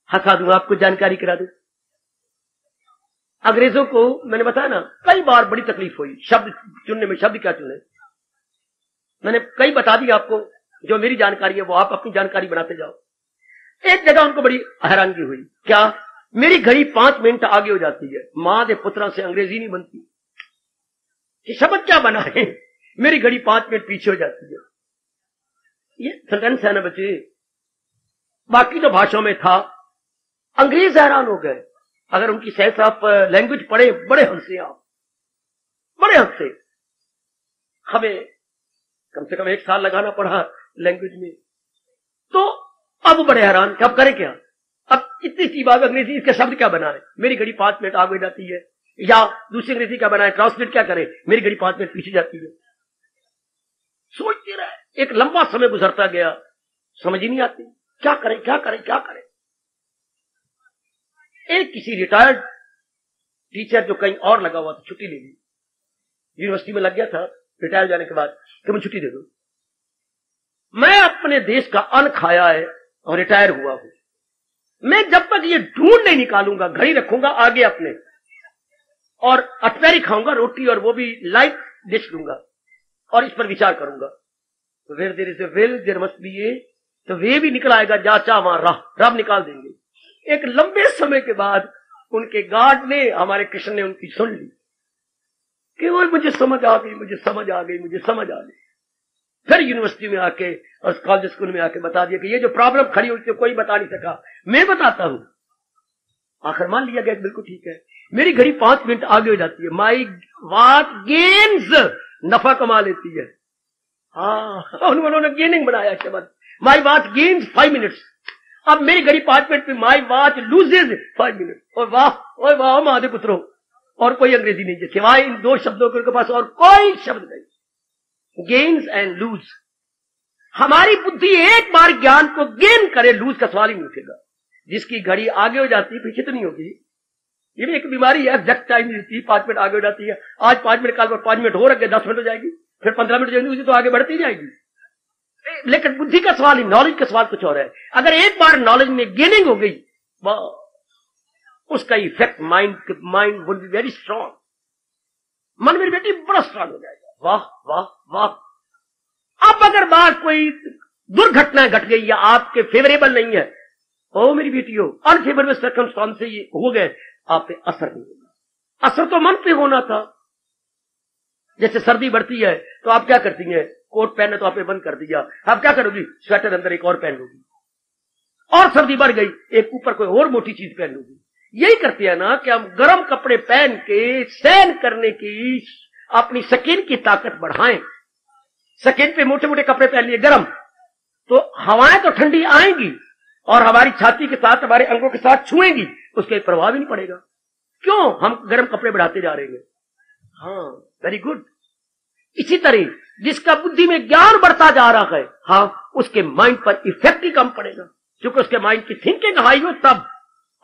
Speaker 1: हंसा दूं, आपको जानकारी करा दूं। अंग्रेजों को मैंने बताया ना, कई बार बड़ी तकलीफ हुई शब्द चुनने में, शब्द क्या चुने। मैंने कई बता दिया आपको, जो मेरी जानकारी है वो आप अपनी जानकारी बनाते जाओ। एक जगह उनको बड़ी हैरानगी हुई, क्या, मेरी घड़ी 5 मिनट आगे हो जाती है। मां दे पुत्रा से अंग्रेजी नहीं बनती, ये शब्द क्या बना है, मेरी घड़ी 5 मिनट पीछे हो जाती है। ये सेंटेंस है ना बच्चे। बाकी तो भाषाओं में था। अंग्रेज हैरान हो गए। अगर उनकी सेंस ऑफ लैंग्वेज पढ़े, बड़े हंसे आप, बड़े हंसे। हमें कम से कम 1 साल लगाना पड़ा लैंग्वेज में। तो अब बड़े हैरान कि अब करें क्या। अब इतनी सी बात अंग्रेजी, इसके शब्द क्या बनाए, मेरी घड़ी 5 मिनट आगे जाती है, या दूसरी अंग्रेजी क्या बनाए, ट्रांसलेट क्या करे, मेरी घड़ी 5 मिनट पीछे जाती है। सोचते रहे, एक लंबा समय गुजरता गया, समझ ही नहीं आती क्या करें क्या करें क्या करें। एक किसी रिटायर्ड टीचर जो कहीं और लगा हुआ था, छुट्टी ले ली, यूनिवर्सिटी में लग गया था, रिटायर जाने के बाद कि मुझे छुट्टी दे दो, मैं अपने देश का अन्न खाया है और रिटायर हुआ हूं, मैं जब तक ये ढूंढ नहीं निकालूंगा, घड़ी रखूंगा आगे अपने, और अटपहरी खाऊंगा रोटी, और वो भी लाइट डिश लूंगा, और इस पर विचार करूंगा। तो where there is a will there must be a, तो वे भी निकल आएगा, जा चाह वहां राह, रब निकाल देंगे। एक लंबे समय के बाद उनके गार्ड ने, हमारे कृष्ण ने उनकी सुन ली, केवल मुझे समझ आ गई, मुझे समझ आ गई, मुझे समझ आ गई। फिर यूनिवर्सिटी में आके और कॉलेज स्कूल में आके बता दिया कि ये जो प्रॉब्लम खड़ी हुई थी कोई बता नहीं सका, मैं बताता हूं। आखिर मान लिया गया, बिल्कुल ठीक है, मेरी घड़ी 5 मिनट आगे हो जाती है, माई वॉच गेन्स, नफा कमा लेती है। हाँ, उन्होंने गेनिंग बनाया शब्द, माई वॉच गेन्स 5 मिनट्स। अब मेरी घड़ी 5 मिनट पे माई वॉच लूजेज 5 मिनट। और वाह वाह महादेव पुत्रों, और कोई अंग्रेजी नहीं है सिवाय इन 2 शब्दों के, उनके पास और कोई शब्द नहीं, गेन्स एंड लूज। हमारी बुद्धि एक बार ज्ञान को गेन करे, लूज का सवाल ही नहीं उठेगा। जिसकी घड़ी आगे हो जाती है पीछे तो नहीं होगी, ये भी एक बीमारी है, एग्जैक्ट टाइम मिलती है, 5 मिनट आगे हो जाती है, आज 5 मिनट, कल 5 मिनट हो रखे, 10 मिनट हो जाएगी, फिर 15 मिनट जाएगी, तो आगे बढ़ती जाएगी। लेकिन बुद्धि का सवाल ही, नॉलेज का सवाल कुछ और है। अगर एक बार नॉलेज में गेनिंग हो गई, उसका effect mind would be very strong, मन मेरी बेटी बड़ा स्ट्रांग हो जाएगा। वाह वाह वाह। अब अगर बात कोई दुर्घटना घट गई या आपके फेवरेबल नहीं है, ओ मेरी बेटियों, अनफेवरेबल सर्कमस्टांस से ये हो गए, आप पे असर नहीं होगा। असर तो मन पे होना था। जैसे सर्दी बढ़ती है तो आप क्या करती हैं, कोट पहने तो आपने बंद कर दिया, आप क्या करोगी, स्वेटर अंदर एक और पहन लोगी, और सर्दी बढ़ गई एक ऊपर कोई और मोटी चीज पहन लोगी। यही करते हैं ना कि हम गर्म कपड़े पहन के सहन करने की अपनी स्किन की ताकत बढ़ाएं। स्किन पे मोटे मोटे कपड़े पहन लिए गर्म, तो हवाएं तो ठंडी आएंगी और हमारी छाती के साथ, हमारे अंगों के साथ छुएंगी, उसके प्रभाव ही नहीं पड़ेगा। क्यों हम गर्म कपड़े बढ़ाते जा रहे हैं। हाँ, वेरी गुड। इसी तरह जिसका बुद्धि में ज्ञान बढ़ता जा रहा है, हाँ, उसके माइंड पर इफेक्ट ही कम पड़ेगा, क्योंकि उसके माइंड की थिंकिंग हाई हो। तब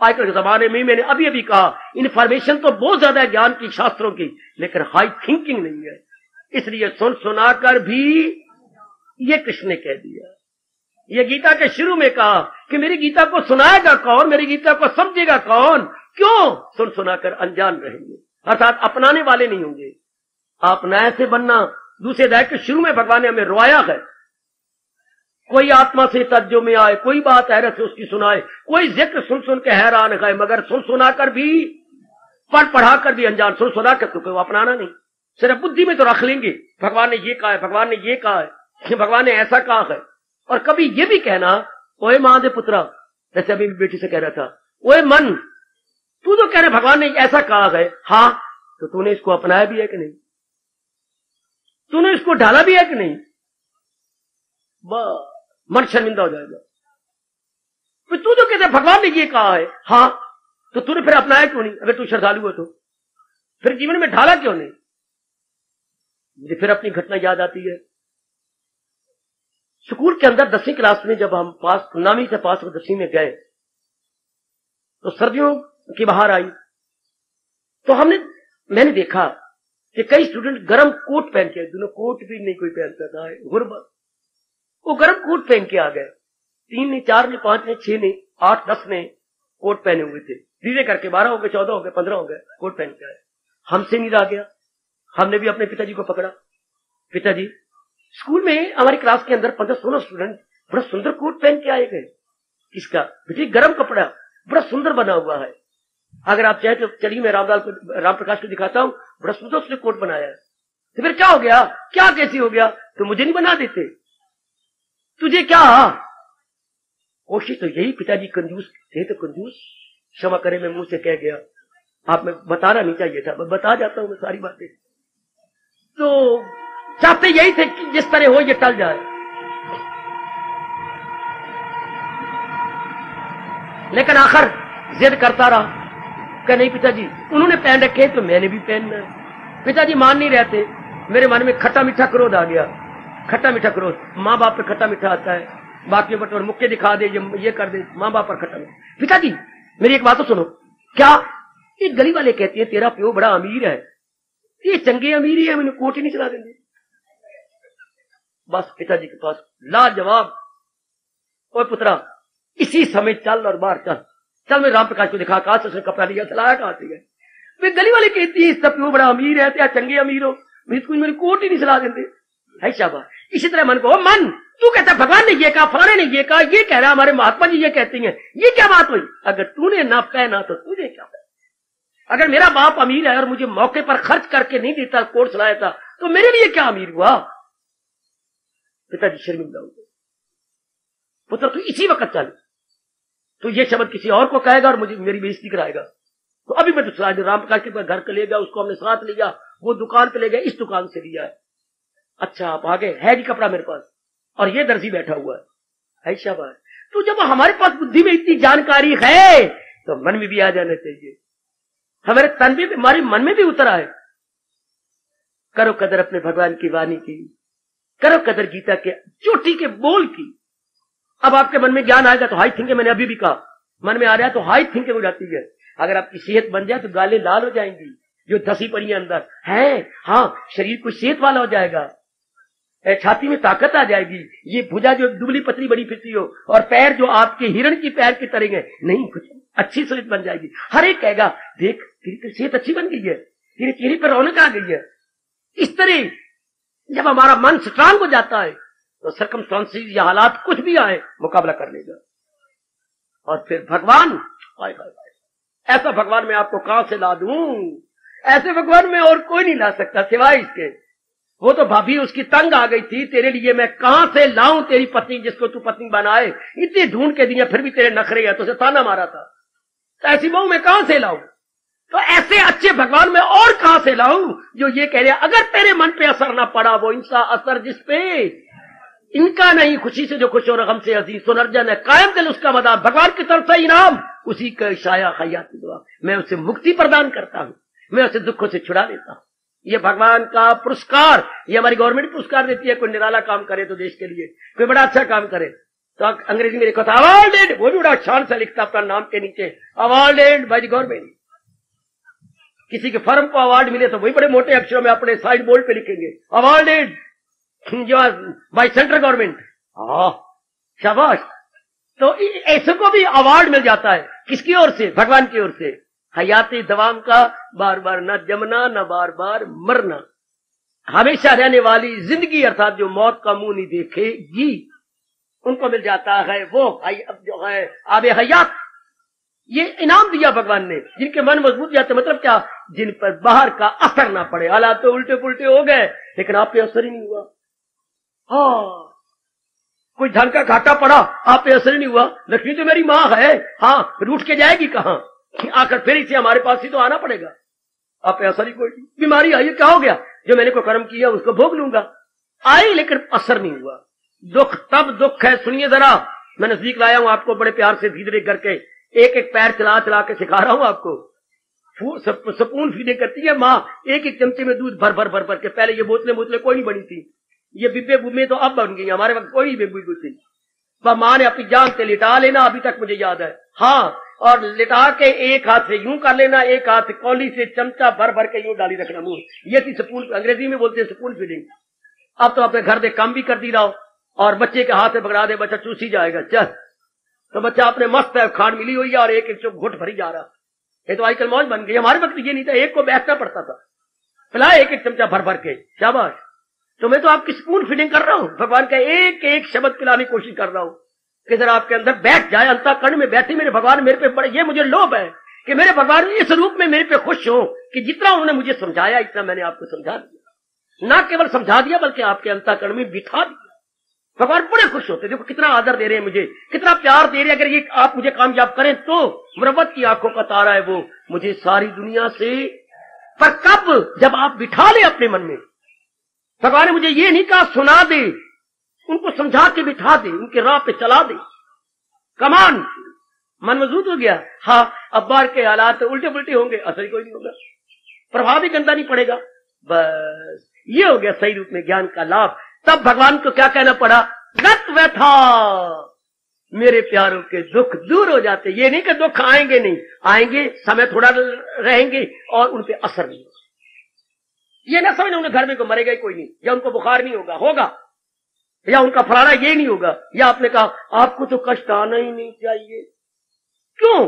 Speaker 1: आजकल के जमाने में मैंने अभी अभी कहा, इन्फॉर्मेशन तो बहुत ज्यादा है ज्ञान की, शास्त्रों की, लेकिन हाई थिंकिंग नहीं है। इसलिए सुन सुनाकर भी, ये कृष्ण ने कह दिया, ये गीता के शुरू में कहा कि मेरी गीता को सुनाएगा कौन, मेरी गीता को समझेगा कौन। क्यों, सुन सुनाकर अनजान रहेंगे, अर्थात अपनाने वाले नहीं होंगे। आप नए से बनना। दूसरे अध्याय के शुरू में भगवान ने हमें रोया है, कोई आत्मा से तज्जो में आए, कोई बात हैरत से उसकी सुनाए, कोई जिक्र सुन सुन के हैरान है, मगर सुन सुनाकर भी, पढ़ा कर भी अनजान। सुन सुनाकर तो कोई अपनाना नहीं, सिर्फ बुद्धि में तो रख लेंगे, भगवान ने ये कहा है, भगवान ने ये कहा है, भगवान ने ऐसा कहा है। और कभी ये भी कहना, ओए महादेव पुत्रा, जैसे अभी बेटी से कह रहा था, ओए मन, तू तो कह रहे भगवान ने ऐसा कहा है, हाँ, तो तूने इसको अपनाया भी है कि नहीं, तूने इसको ढाला भी है कि नहीं। मन शर्मिंदा हो जाएगा। फिर तू तो कहते भगवान ने ये कहा है, हाँ, तो तूने फिर अपनाया क्यों नहीं। अगर तू श्रद्धालु हो तो फिर जीवन में ढाला क्यों नहीं। मुझे फिर अपनी घटना याद आती है। स्कूल के अंदर 10वीं क्लास में जब हम पास 9वीं से पास 10वीं में गए तो सर्दियों की बाहर आई, तो मैंने देखा कि कई स्टूडेंट गर्म कोट पहन के, दोनों कोट भी नहीं कोई पहनता था, गुरबत, वो गर्म कोट पहन के आ गए। 3 ने, 4 ने, 5 ने, 6 ने, 8, 10 ने कोट पहने हुए थे, धीरे करके 12 हो गए, 14 हो गए, 15 हो गए, कोट पहन के आए। हमसे नहीं रहा गया, हमने भी अपने पिताजी को पकड़ा। पिताजी, स्कूल में हमारी क्लास के अंदर 15-16 स्टूडेंट बड़ा सुंदर कोट पहन के आए गए। किसका? बेटी गर्म कपड़ा, बड़ा सुंदर बना हुआ है। अगर आप चाहे तो चलिए मैं राम प्रकाश को दिखाता हूं, बड़ा सुंदर उसने कोट बनाया है। तो फिर क्या हो गया? क्या कैसे हो गया? तो मुझे नहीं बना देते, तुझे क्या? कोशिश तो यही, पिताजी कंजूस थे तो कंजूस, क्षमा करे मैं मुंह से कह गया, आप में बताना नहीं चाहिए था, मैं बता जाता हूं मैं सारी बातें। तो चाहते यही थे कि जिस तरह हो ये टल जाए, लेकिन आखिर जिद करता रहा कि नहीं पिताजी, उन्होंने पहन रखे तो मैंने भी पहनना है। पिताजी मान नहीं रहते। मेरे मन में खट्टा मीठा क्रोध आ गया, खट्टा मीठा क्रोध। माँ बाप पे खट्टा मीठा आता है, बाकी बटोर मुक्के दिखा दे, ये कर दे, माँ बाप पर खट्टा मीठा। पिताजी मेरी एक बात तो सुनो, क्या ये गली वाले कहते हैं तेरा प्यो बड़ा अमीर है, ये चंगे अमीर ही है, मैंने कोट ही नहीं चला देंगे। बस पिताजी के पास लाजवाब, ओए पुत्रा इसी समय चल और बाहर चल, चल मैं राम प्रकाश को दिखा, कहा से उसने कपड़ा लिया, चलाया कहां से गए। वे गली वाले कहती है इसका प्यो बड़ा अमीर है, क्या चंगे अमीर हो, मेरी कोट ही नहीं चला देते है। शाबाश। इसी तरह मन को, मन तू कहता भगवान ने ये कहा, फलाने ने ये कहा, ये कह रहा हमारे महात्मा जी ये कहती हैं, ये क्या बात हुई? अगर तूने ना पहना तो तुझे क्या पहना? अगर मेरा बाप अमीर है और मुझे मौके पर खर्च करके नहीं देता, कोट चलाया था, तो मेरे लिए क्या अमीर हुआ? पिताजी शर्मिंदा हो गए। पुत्र तू इसी वक्त चल, तो ये शब्द किसी और को कहेगा और मुझे मेरी बेइज्जती कराएगा। तो अभी मैं तो राम प्रकाश के पास घर के ले गया, उसको हमने साथ लिया, वो दुकान पे ले गया, इस दुकान से लिया है। अच्छा आप आगे, है जी कपड़ा मेरे पास, और ये दर्जी बैठा हुआ है। शाबाश। तो जब हमारे पास बुद्धि में इतनी जानकारी है तो मन में भी आ जाना चाहिए, हमारे तन में भी, हमारे मन में भी उतर आए। करो कदर अपने भगवान की वाणी की, करो कदर गीता के चोटी के बोल की। अब आपके मन में ज्ञान आएगा तो हाई थिंकिंग, मैंने अभी भी कहा, मन में आ रहा है तो हाई थिंकिंग हो जाती है। अगर आपकी सेहत बन जाए तो गालें लाल हो जाएंगी, जो धसी पड़ी है अंदर है, हाँ शरीर को सेहत वाला हो जाएगा, छाती में ताकत आ जाएगी। ये भुजा जो दुबली पतली बड़ी फिरती हो और पैर जो आपके हिरण की पैर की तरह है, नहीं कुछ अच्छी सेहत बन जाएगी। हर एक कहेगा देख तेरी सेहत अच्छी बन गई है, तेरे चेहरे पर रौनक आ गई है। इस तरह जब हमारा मन स्ट्रांग हो जाता है तो सर्कमस्टांसेस या हालात कुछ भी आए मुकाबला कर लेगा। और फिर भगवान, ऐसा भगवान मैं आपको कहां से ला दूं? ऐसे भगवान में और कोई नहीं ला सकता सिवाय इसके। वो तो भाभी उसकी तंग आ गई थी, तेरे लिए मैं कहां से लाऊं तेरी पत्नी जिसको तू पत्नी बनाए, इतनी ढूंढ के दिया फिर भी तेरे नखरे है, तो उसे ताना मारा था। तो ऐसी बहू मैं कहां से लाऊं? तो ऐसे अच्छे भगवान में और कहां से लाऊं जो ये कह रहे अगर तेरे मन पे असर ना पड़ा वो इंसा असर जिस पे इनका नहीं, खुशी से जो खुश हो रगम से अजीज सुनर्जन है, कायम दिल उसका मदार, भगवान की तरफ से इनाम, उसी का शाया हयाती दुआ, मैं उसे मुक्ति प्रदान करता हूं, मैं उसे दुखों से छुड़ा देता हूं। ये भगवान का पुरस्कार, ये हमारी गवर्नमेंट पुरस्कार देती है। कोई निराला काम करे तो देश के लिए, कोई बड़ा अच्छा काम करे तो अंग्रेजी में लिखा था अवार्डेड, वो भी बड़ा शान से लिखता अपना नाम के नीचे, अवार्डेड बाय द गवर्नमेंट। किसी के फर्म को अवार्ड मिले तो वही बड़े मोटे अक्षरों में अपने साइड बोर्ड पे लिखेंगे अवार्डेड बाय सेंट्रल गवर्नमेंट। शाबाश। तो ऐसे को भी अवार्ड मिल जाता है, किसकी ओर से? भगवान की ओर से। हयाती दवाम का, बार बार न जमना न बार बार मरना, हमेशा रहने वाली जिंदगी, अर्थात जो मौत का मुंह नहीं देखेगी, उनको मिल जाता है वो जो है आबे हयात। ये इनाम दिया भगवान ने, जिनके मन मजबूत जाते, मतलब क्या, जिन पर बाहर का असर ना पड़े। हालात तो उल्टे पुल्टे हो गए लेकिन आप पे असर ही नहीं हुआ। हाँ, कोई धन का घाटा पड़ा, आप पे असर ही नहीं हुआ। लक्ष्मी तो मेरी माँ है, हाँ रूठ के जाएगी कहां, आकर फिर इसे हमारे पास ही तो आना पड़ेगा। आप पे असर ही कोई नहीं। बीमारी आई, क्या हो गया? जो मैंने कोई कर्म किया उसको भोग लूंगा। आई लेकिन असर नहीं हुआ। दुख तब दुख है, सुनिए जरा, मैं नजदीक लाया हूं आपको बड़े प्यार से, धीरे करके एक एक पैर चला चला के सिखा रहा हूं आपको। स्पून फीडिंग करती है माँ, एक एक चमचे में दूध भर भर भर भर के। पहले ये बोतलें कोई नहीं बनी थी, ये बिब्बे बुब्बे तो अब बन गई, हमारे वक्त कोई बिब्बे थी। माँ ने अपनी जान से लिटा लेना, अभी तक मुझे याद है। हाँ, और लिटा के एक हाथ से यूं कर लेना, एक हाथ से कौली से चमचा भर भर के यूं डाली रखना मुंह। ये थी स्पून, अंग्रेजी में बोलते हैं स्पून फीडिंग। अब तो अपने घर दे कम भी कर दी रहो, और बच्चे के हाथ से पकड़ा दे, बच्चा चूसी जाएगा। चल, तो बच्चा अपने मस्त है, खांड मिली हुई है और एक एक चुप घुट भरी जा रहा। ये तो आजकल मौज बन गई। हमारे वक्त ये नहीं था, एक को बैठना पड़ता था, पिलाए एक एक चमचा भर भर के, शाबाश। तो मैं तो आपकी स्पून फीडिंग कर रहा हूं, भगवान का एक एक शब्द पिलाने की कोशिश कर रहा हूं कि जरा आपके अंदर बैठ जाए, अंतःकरण में बैठे मेरे भगवान मेरे पे बड़े। ये मुझे लोभ है कि मेरे भगवान इस रूप में मेरे पे खुश हो कि जितना उन्होंने मुझे समझाया इतना मैंने आपको समझा दिया। ना केवल समझा दिया बल्कि आपके अंतःकरण में बिठा दिया। भगवान बड़े खुश होते, देखो कितना आदर दे रहे हैं मुझे, कितना प्यार दे रहे हैं। अगर ये आप मुझे कामयाब करें तो मुरब्बत की आंखों का तारा है वो मुझे सारी दुनिया से। पर कब? जब आप बिठा ले अपने मन में। भगवान ने मुझे ये नहीं कहा सुना दे, उनको समझा के बिठा दे, उनके राह पे चला दे। कमान मन मजबूत हो गया। हाँ, अब बाहर के हालात उल्टे पुल्टे होंगे, असर कोई नहीं होगा, प्रभाव भी गंदा नहीं पड़ेगा। बस ये हो गया सही रूप में ज्ञान का लाभ। तब भगवान को क्या कहना पड़ा? गत व्यथा, मेरे प्यारों के दुख दूर हो जाते। ये नहीं कि दुख आएंगे नहीं, आएंगे, समय थोड़ा रहेंगे और उन पे असर नहीं होगा। ये ना समझना उन्हें घर में को मरेगा ही कोई नहीं, या उनको बुखार नहीं होगा, होगा, या उनका फलाना ये नहीं होगा, या आपने कहा आपको तो कष्ट आना ही नहीं चाहिए। क्यों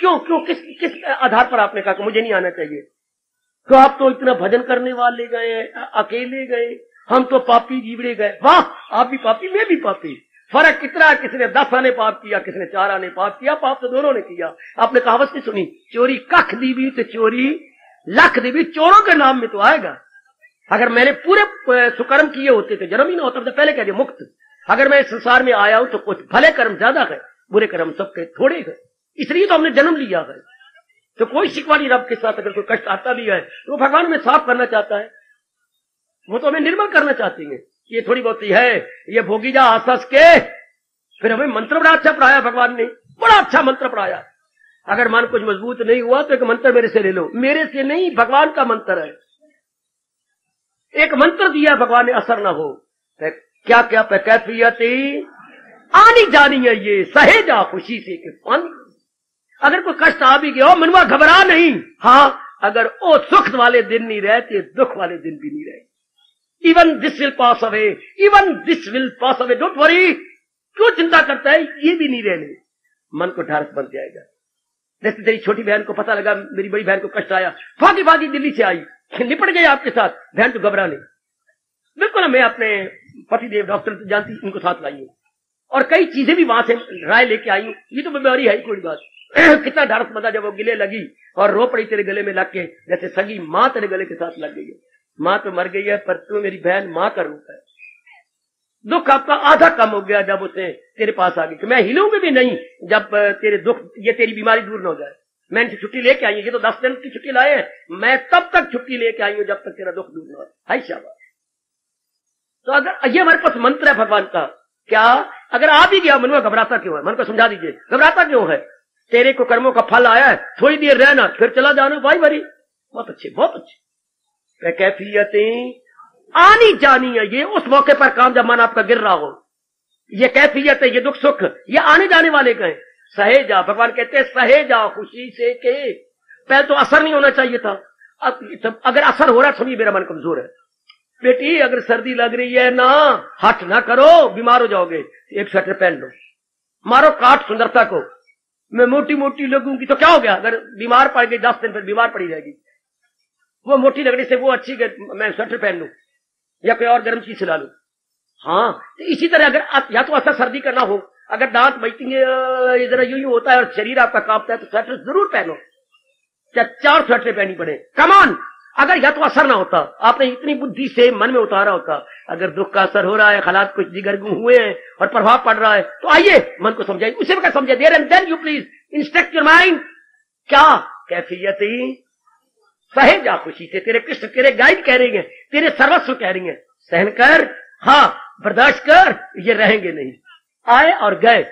Speaker 1: क्यों क्यों किस आधार पर आपने कहा कि मुझे नहीं आना चाहिए? तो आप तो इतना भजन करने वाले गए, अकेले गए, हम तो पापी जीवड़े गए। वाह, आप भी पापी, मैं भी पापी। फर्क कितना, किसने 10 आने पाप किया, किसने 4 आने पाप किया, पाप तो दोनों ने किया। आपने कहावत नहीं सुनी, चोरी कख दी भी तो चोरी लख दी भी, चोरों के नाम में तो आएगा। अगर मैंने पूरे सुकर्म किए होते तो जन्म ही ना होता, तो पहले कह दिया मुक्त। अगर मैं इस संसार में आया हूं तो कुछ भले कर्म ज्यादा है, बुरे कर्म सबके थोड़े हैं, इसलिए तो हमने जन्म लिया है। तो कोई शिकवा नहीं रब के साथ। अगर कोई कष्ट आता भी है तो भगवान में साफ करना चाहता है, वो तो हमें निर्मल करना चाहती है। ये थोड़ी बहुत ही है, ये भोगी जा हंस के। फिर हमें मंत्र बड़ा अच्छा पढ़ाया भगवान ने, बड़ा अच्छा मंत्र पढ़ाया। अगर मन कुछ मजबूत नहीं हुआ तो एक मंत्र मेरे से ले लो। मेरे से नहीं, भगवान का मंत्र है। एक मंत्र दिया भगवान ने, असर ना हो। क्या क्या कैफियती आनी जानी है, ये सहे जा खुशी से कि पानी। अगर कोई कष्ट आ भी गया, मनवा घबरा नहीं। हाँ, अगर वो सुख वाले दिन नहीं रहते, दुख वाले दिन भी नहीं रहे। Even this will pass away, even this will pass away, don't worry. क्यों चिंता करता है? ये भी नहीं रहने। मन को ढारस बन जाएगा। जैसे तेरी छोटी बहन को पता लगा मेरी बड़ी बहन को कष्ट आया, भागी भागी दिल्ली से आई, निपट गई आपके साथ, बहन तो घबरा नहीं। बिल्कुल, मैं अपने पतिदेव डॉक्टर तो जानती, उनको साथ लाई हूं और कई चीजें भी वहां से राय लेके आई हूं। ये तो बीमारी है ही कोई बात। कितना ढारस बंदा जब वो गिले लगी और रो पड़ी तेरे गले में लग के, जैसे सगी माँ तेरे गले के साथ लग गई है। माँ तो मर गई है, पर तू मेरी बहन माँ का रूप है। दुख आपका आधा कम हो गया जब उसे तेरे पास आ गई कि मैं हिलूंगी भी नहीं जब तेरे दुख, ये तेरी बीमारी दूर न हो जाए। मैं इनसे छुट्टी लेके आई हूँ, ये तो 10 दिन की छुट्टी लाए हैं, मैं तब तक छुट्टी लेके आई हूँ जब तक तेरा दुख दूर न हो। हाय शाबाश। तो अगर ये हमारे पास मंत्र है भगवान का, क्या अगर आ भी गया मन में, घबराता क्यों है? मन को समझा दीजिए, घबराता क्यों है? तेरे को कर्मों का फल आया है, थोड़ी देर रहना फिर चला जाना, भाई भरी। बहुत अच्छे, बहुत अच्छे। कैफियतें आनी जानी है, ये उस मौके पर काम जब मन आपका गिर रहा हो। ये कैफियत है, ये दुख सुख, ये आने जाने वाले का है। सहे जा, भगवान कहते हैं सहे जा खुशी से के। पहले तो असर नहीं होना चाहिए था, अब अगर असर हो रहा है समझिए मेरा मन कमजोर है। बेटी अगर सर्दी लग रही है ना, हट ना करो, बीमार हो जाओगे, एक स्वेटर पहन लो, मारो काट सुंदरता को। मैं मोटी मोटी लगूंगी तो क्या हो गया? अगर बीमार पड़ गई 10 दिन फिर बीमार पड़ी रहेगी। वो मोटी लगने से वो अच्छी मैं स्वेटर पहन लूं या कोई और गर्म चीज खिला लूं। हाँ, तो इसी तरह अगर या तो असर सर्दी का ना हो, अगर दांत बचती है जरा यूं होता है और शरीर आपका कांपता है तो स्वेटर जरूर पहनो, चाहे 4 स्वेटर पहनी पड़े। कमान, अगर या तो असर ना होता, आपने इतनी बुद्धि से मन में उतारा होता, अगर दुख का असर हो रहा है, हालात कुछ जिगरगू हुए हैं और प्रभाव पड़ रहा है, तो आइए मन को समझाइए, उसे क्या समझे there and then you please instruct your mind. क्या कैफियत सहे जा खुशी से, तेरे कृष्ण तेरे गाइड कह रही है, तेरे सर्वस्व कह रही है, सहन कर, हाँ बर्दाश्त कर, ये रहेंगे नहीं। आए और गए,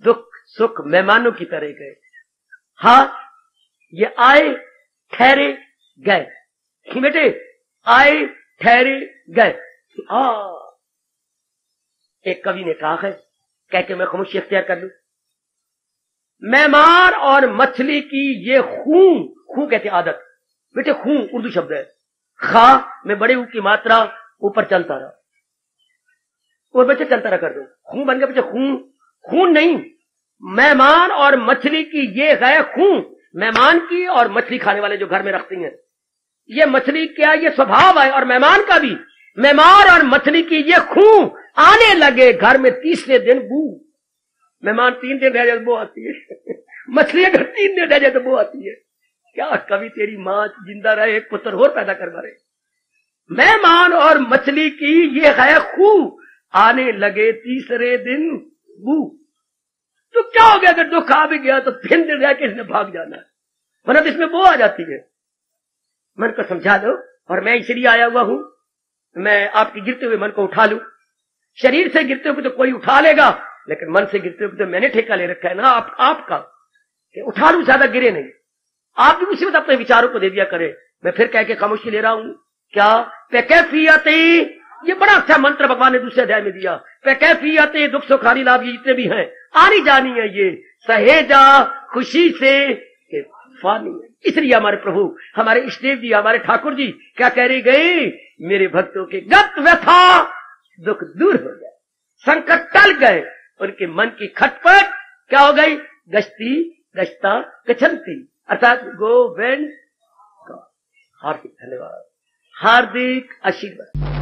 Speaker 1: दुख सुख मेहमानों की तरह गए। हाँ, ये आए ठहरे गए। बेटे आए ठहरे गए। एक कवि ने कहा है, कह के मैं खामोशी अख्तियार कर लूं, मेहमान और मछली की ये खूं कहते आदत। बेटे खूं उर्दू शब्द है, खा में बड़े ऊ की मात्रा ऊपर चलता रहा और बच्चे चलता रहा कर दो, खूं बन गया बच्चे खून नहीं। मेहमान और मछली की ये है खूं, मेहमान की और मछली खाने वाले जो घर में रखती हैं, ये मछली क्या ये स्वभाव है और मेहमान का भी। मेहमान और मछली की ये खूं आने लगे घर में तीसरे दिन बू। मेहमान 3 दिन रह जाए तो बू आती है, मछली अगर 3 दिन रह जाए तो बू आती है। क्या कभी तेरी मां जिंदा रहे एक पुत्र और पैदा करवा रहे। मेहमान और मछली की ये है खूं आने लगे तीसरे दिन बू। तो क्या हो गया अगर दुख आ भी गया तो 3 दिन रह के इसने भाग जाना है, वरना तो इसमें बू आ जाती है। मन को समझा दो और मैं इसलिए आया हुआ हूं, मैं आपके गिरते हुए मन को उठा लूं। शरीर से गिरते हुए तो कोई उठा लेगा, लेकिन मन से गिरते हुए तो मैंने ठेका ले रखा है ना आपका, कि उठा लूं ज्यादा गिरे नहीं। आप भी उसी वक्त अपने विचारों को दे दिया करें। मैं फिर कह के खामोशी ले रहा हूं। क्या पैकैफियत, ये बड़ा अच्छा मंत्र भगवान ने दूसरे अध्याय में दिया। पैकैफियत दुख सुख हानि लाभ ये जितने भी हैं आनी जानी है, ये सहेजा खुशी से फानी है। इसलिए हमारे प्रभु, हमारे इष्टदेव जी, हमारे ठाकुर जी क्या कह रही गई, मेरे भक्तों के गत व्यथा दुख दूर हो गए, संकट टल गए, उनके मन की खटपट क्या हो गई, गश्ती गश्ता गच्छन्ति, अर्थात गो वेन। हार्दिक धन्यवाद, हार्दिक आशीर्वाद।